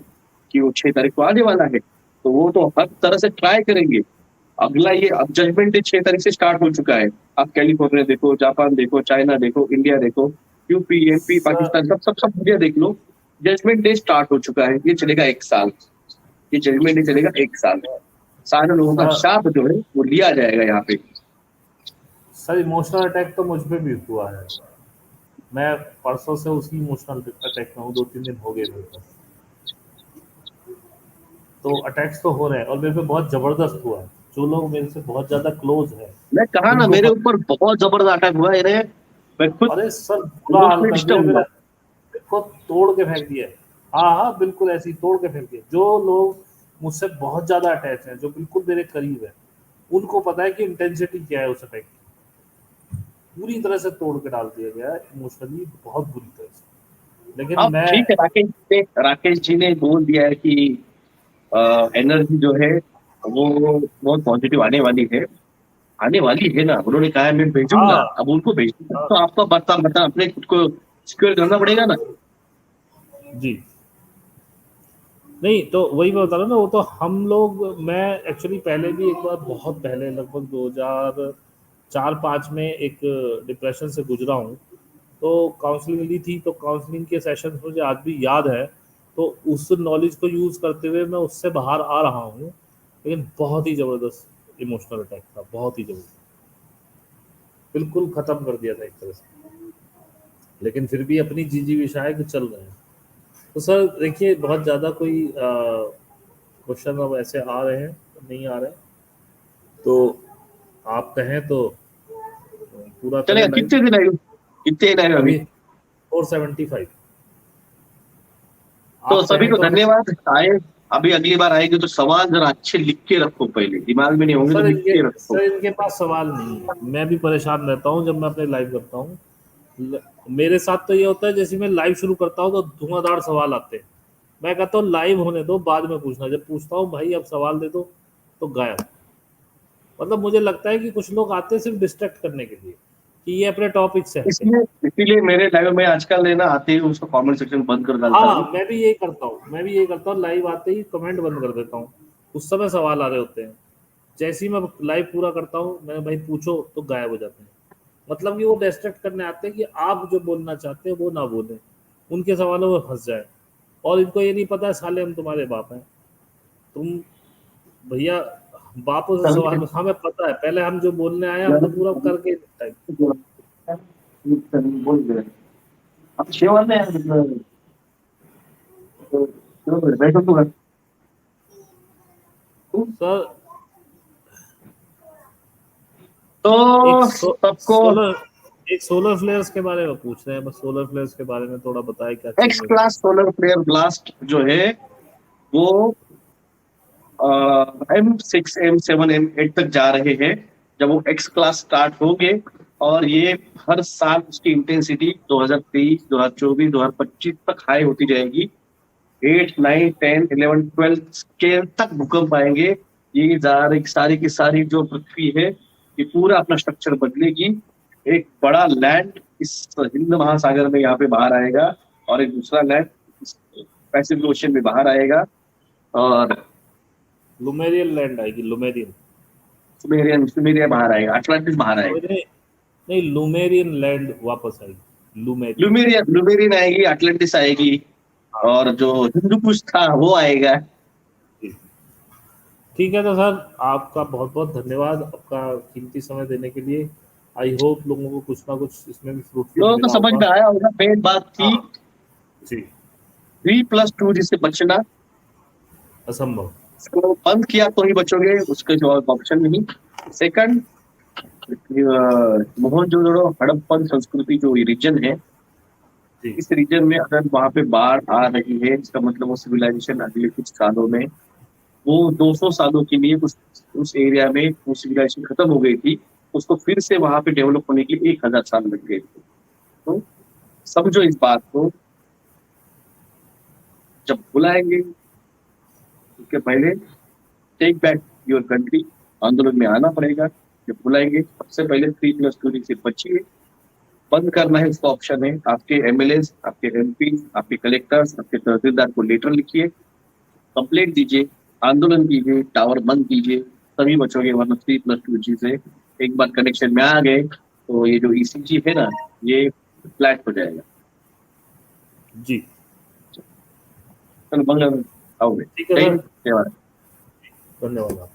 कि वो 6 तारीख को आने वाला है, तो वो तो हर तरह से ट्राई करेंगे। अगला ये अब जजमेंट डे 6 तारीख से स्टार्ट हो चुका है। आप कैलिफोर्निया देखो, जापान देखो, चाइना देखो, इंडिया देखो, यूपी, एमपी, सर पाकिस्तान, सब सब सब इंडिया देख लो, जजमेंट डे स्टार्ट हो चुका है। ये चलेगा 1 साल, ये जजमेंट डे चलेगा 1 साल। सारे लोगों का सर शाप जो है वो लिया जाएगा यहाँ पे। सर इमोशनल अटैक तो मुझ पे भी हुआ है। मैं परसों से उसी इमोशनल अटैक में हूँ, 2-3 दिन हो गए मेरे को। तो अटैक्स तो हो रहे हैं और मेरे पे बहुत जबरदस्त हुआ है। जो लोग मेरे से बहुत ज्यादा क्लोज है मैं कहा ना, उनको मेरे पता। ऊपर बहुत जबरदस्त अटैक हुआ है, मैं खुद अरे सर बुरा हाल इमोशनली कर दिया डिस्टर्ब मेरा, हुआ। मेरे को तोड़ के फेंक दिया। हाँ हाँ बिल्कुल ऐसे ही तोड़ के फेंक दिया। जो लोग मुझसे बहुत ज्यादा अटैच हैं, जो बिल्कुल मेरे करीब है, उनको पता है कि इंटेंसिटी क्या है उस अटैक की। पूरी तरह से तोड़ के डाल दिया गया है इमोशनली, बहुत बुरी तरह से। लेकिन अब मैं। ठीक है, राकेश जी ने बोल दिया है कि एनर्जी जो है वो बहुत पॉजिटिव आने वाली है, आने वाली है ना, उन्होंने कहा है मैं भेजूंगा। हाँ। अब उनको भेजना हाँ। तो आपका बता अपने खुद को सिक्योर करना पड़ेगा ना। जी। नहीं तो वही मैं बता रहा हूँ ना, वो तो हम लोग, मैं एक्चुअली पहले भी एक बार, बहुत पहले, लगभग 2004-05 में एक डिप्रेशन से गुजरा हूँ। तो काउंसलिंग ली थी, तो काउंसलिंग के सेशंस मुझे आज भी याद है तो उस नॉलेज को यूज करते हुए मैं उससे बाहर आ रहा हूँ, लेकिन बहुत ही जबरदस्त इमोशनल अटैक था, बहुत ही जबरदस्त, बिल्कुल खत्म कर दिया था एक तरह से। लेकिन फिर भी अपनी जी विषय के चल रहे हैं। तो सर देखिए, बहुत ज़्यादा कोई क्वेश्चन अब ऐसे आ रहे हैं नहीं आ रहे, तो आप कहें तो पूरा करें चलेगा। लाइव। कितने दिन आएगा, कितने दिन आएगा अभी? अभी 475। तो आप सभी कहें को तो हम, धन्यवाद। आए, अभी अगली बार आएगी तो सवाल जरा अच्छे लिख के रखो, पहले दिमाग में नहीं होंगे तो लिख के रखो। सर इनके पास सवाल नहीं है। मैं भी परेशान रहता हूँ जब मैं अपने लाइव करता हूँ। मेरे साथ तो ये होता है, जैसे मैं लाइव शुरू करता हूँ तो धुआंधार सवाल आते हैं। मैं कहता हूँ लाइव होने दो, बाद में पूछना। जब पूछता हूँ भाई अब सवाल दे दो, तो गायब। मतलब मुझे लगता है कि कुछ लोग आते हैं सिर्फ डिस्ट्रैक्ट करने के लिए, कि ये अपने टॉपिक से हटे। इसलिए इसीलिए मेरे लाइव में आजकल लेना आते ही उसको कमेंट सेक्शन बंद कर डालता हूँ। हाँ, मैं भी यही करता हूँ, लाइव आते ही कमेंट बंद कर देता हूँ। उस समय सवाल आ रहे होते हैं, जैसे ही मैं लाइव पूरा करता हूँ, मैंने भाई पूछो, तो गायब हो जाते हैं। मतलब कि वो डिस्ट्रैक्ट करने आते हैं कि आप जो बोलना चाहते हैं वो ना बोलें, उनके सवालों में फंस जाए। और इनको ये नहीं पता है साले हम तुम्हारे बाप हैं। तुम भैया बापों से सवाल, हमें पता है पहले हम जो बोलने आए हम तो पूरा करके निपटाएं। बोल दे। अब 6 वाले हैं मतलब, तो बैठो तो सर एक तो सबको सोलर फ्लेयर्स के बारे में पूछ रहे हैं, बस सोलर फ्लेयर्स के बारे में थोड़ा बताएं, क्या एक्स चेंजेस हैं। क्लास सोलर फ्लेयर ब्लास्ट जो है वो M6 M7 M8 तक जा रहे हैं। जब वो एक्स क्लास स्टार्ट होंगे और ये हर साल उसकी इंटेंसिटी 2023 2024 2025 तक हाई होती जाएगी। 8 9 10 11 12 स्केल तक भूकंप आएंगे। ये सारी की सारी जो पृथ्वी है ये पूरा अपना स्ट्रक्चर बदलेगी। एक बड़ा लैंड इस हिंद महासागर में यहाँ पे बाहर आएगा और एक दूसरा लैंड पैसिफिक ओशन में बाहर आएगा और लुमेरियन लैंड आएगी, लुमेरियन। सुमेरिया बाहर आएगा, अटलांटिस बाहर आएगा। नहीं नहीं, लुमेरियन लैंड वापस आएगी, लुमेरियन। लुमेरियन आएगी, अटलांटिस आएगी हाँ और जो हिंदू कुश था वो आएगा। जी। ठीक है, तो सर आपका बहुत बहुत धन्यवाद, आपका कीमती समय देने के लिए। आई होप लोगों को कुछ ना कुछ इसमें भी फ्रूटफुल लोगों को मिला समझ होगा। में आया होगा। मेन बात थी हाँ जी। 3+2 जिससे बचना। असंभव। इसको बंद किया तो ही बचोगे, उसके जो ऑप्शन नहीं। सेकंड, मोहनजोदड़ो हड़प्पन संस्कृति जो रीजन है, जी इस रीजन में अगर वहां पे बाढ़ आ रही है इसका मतलब वो सिविलाइजेशन अगले कुछ सालों में, वो 200 सालों के लिए उस एरिया में वो सिविलाइजेशन खत्म हो गई थी, उसको फिर से वहां पे डेवलप होने के लिए 1000 साल लग गए थे। तो समझो इस बात को। जब बुलाएंगे उसके पहले टेक बैक योर कंट्री आंदोलन में आना पड़ेगा। जब बुलाएंगे सबसे पहले 3+2 से बचिए। बंद करना है उसका ऑप्शन है। आपके एमएलए, आपके एमपी, आपके कलेक्टर्स, आपके तहसीलदार को लेटर लिखिए, कंप्लेंट दीजिए, आंदोलन कीजिए, टावर बंद कीजिए, तभी बचोगे। वरना 3+2 से एक बार कनेक्शन में आ गए तो ये जो ईसीजी है ना, ये फ्लैट हो जाएगा। जी। चलो मंगल आओगे। ठीक है जय सर, हिंद, जय भारत। धन्यवाद।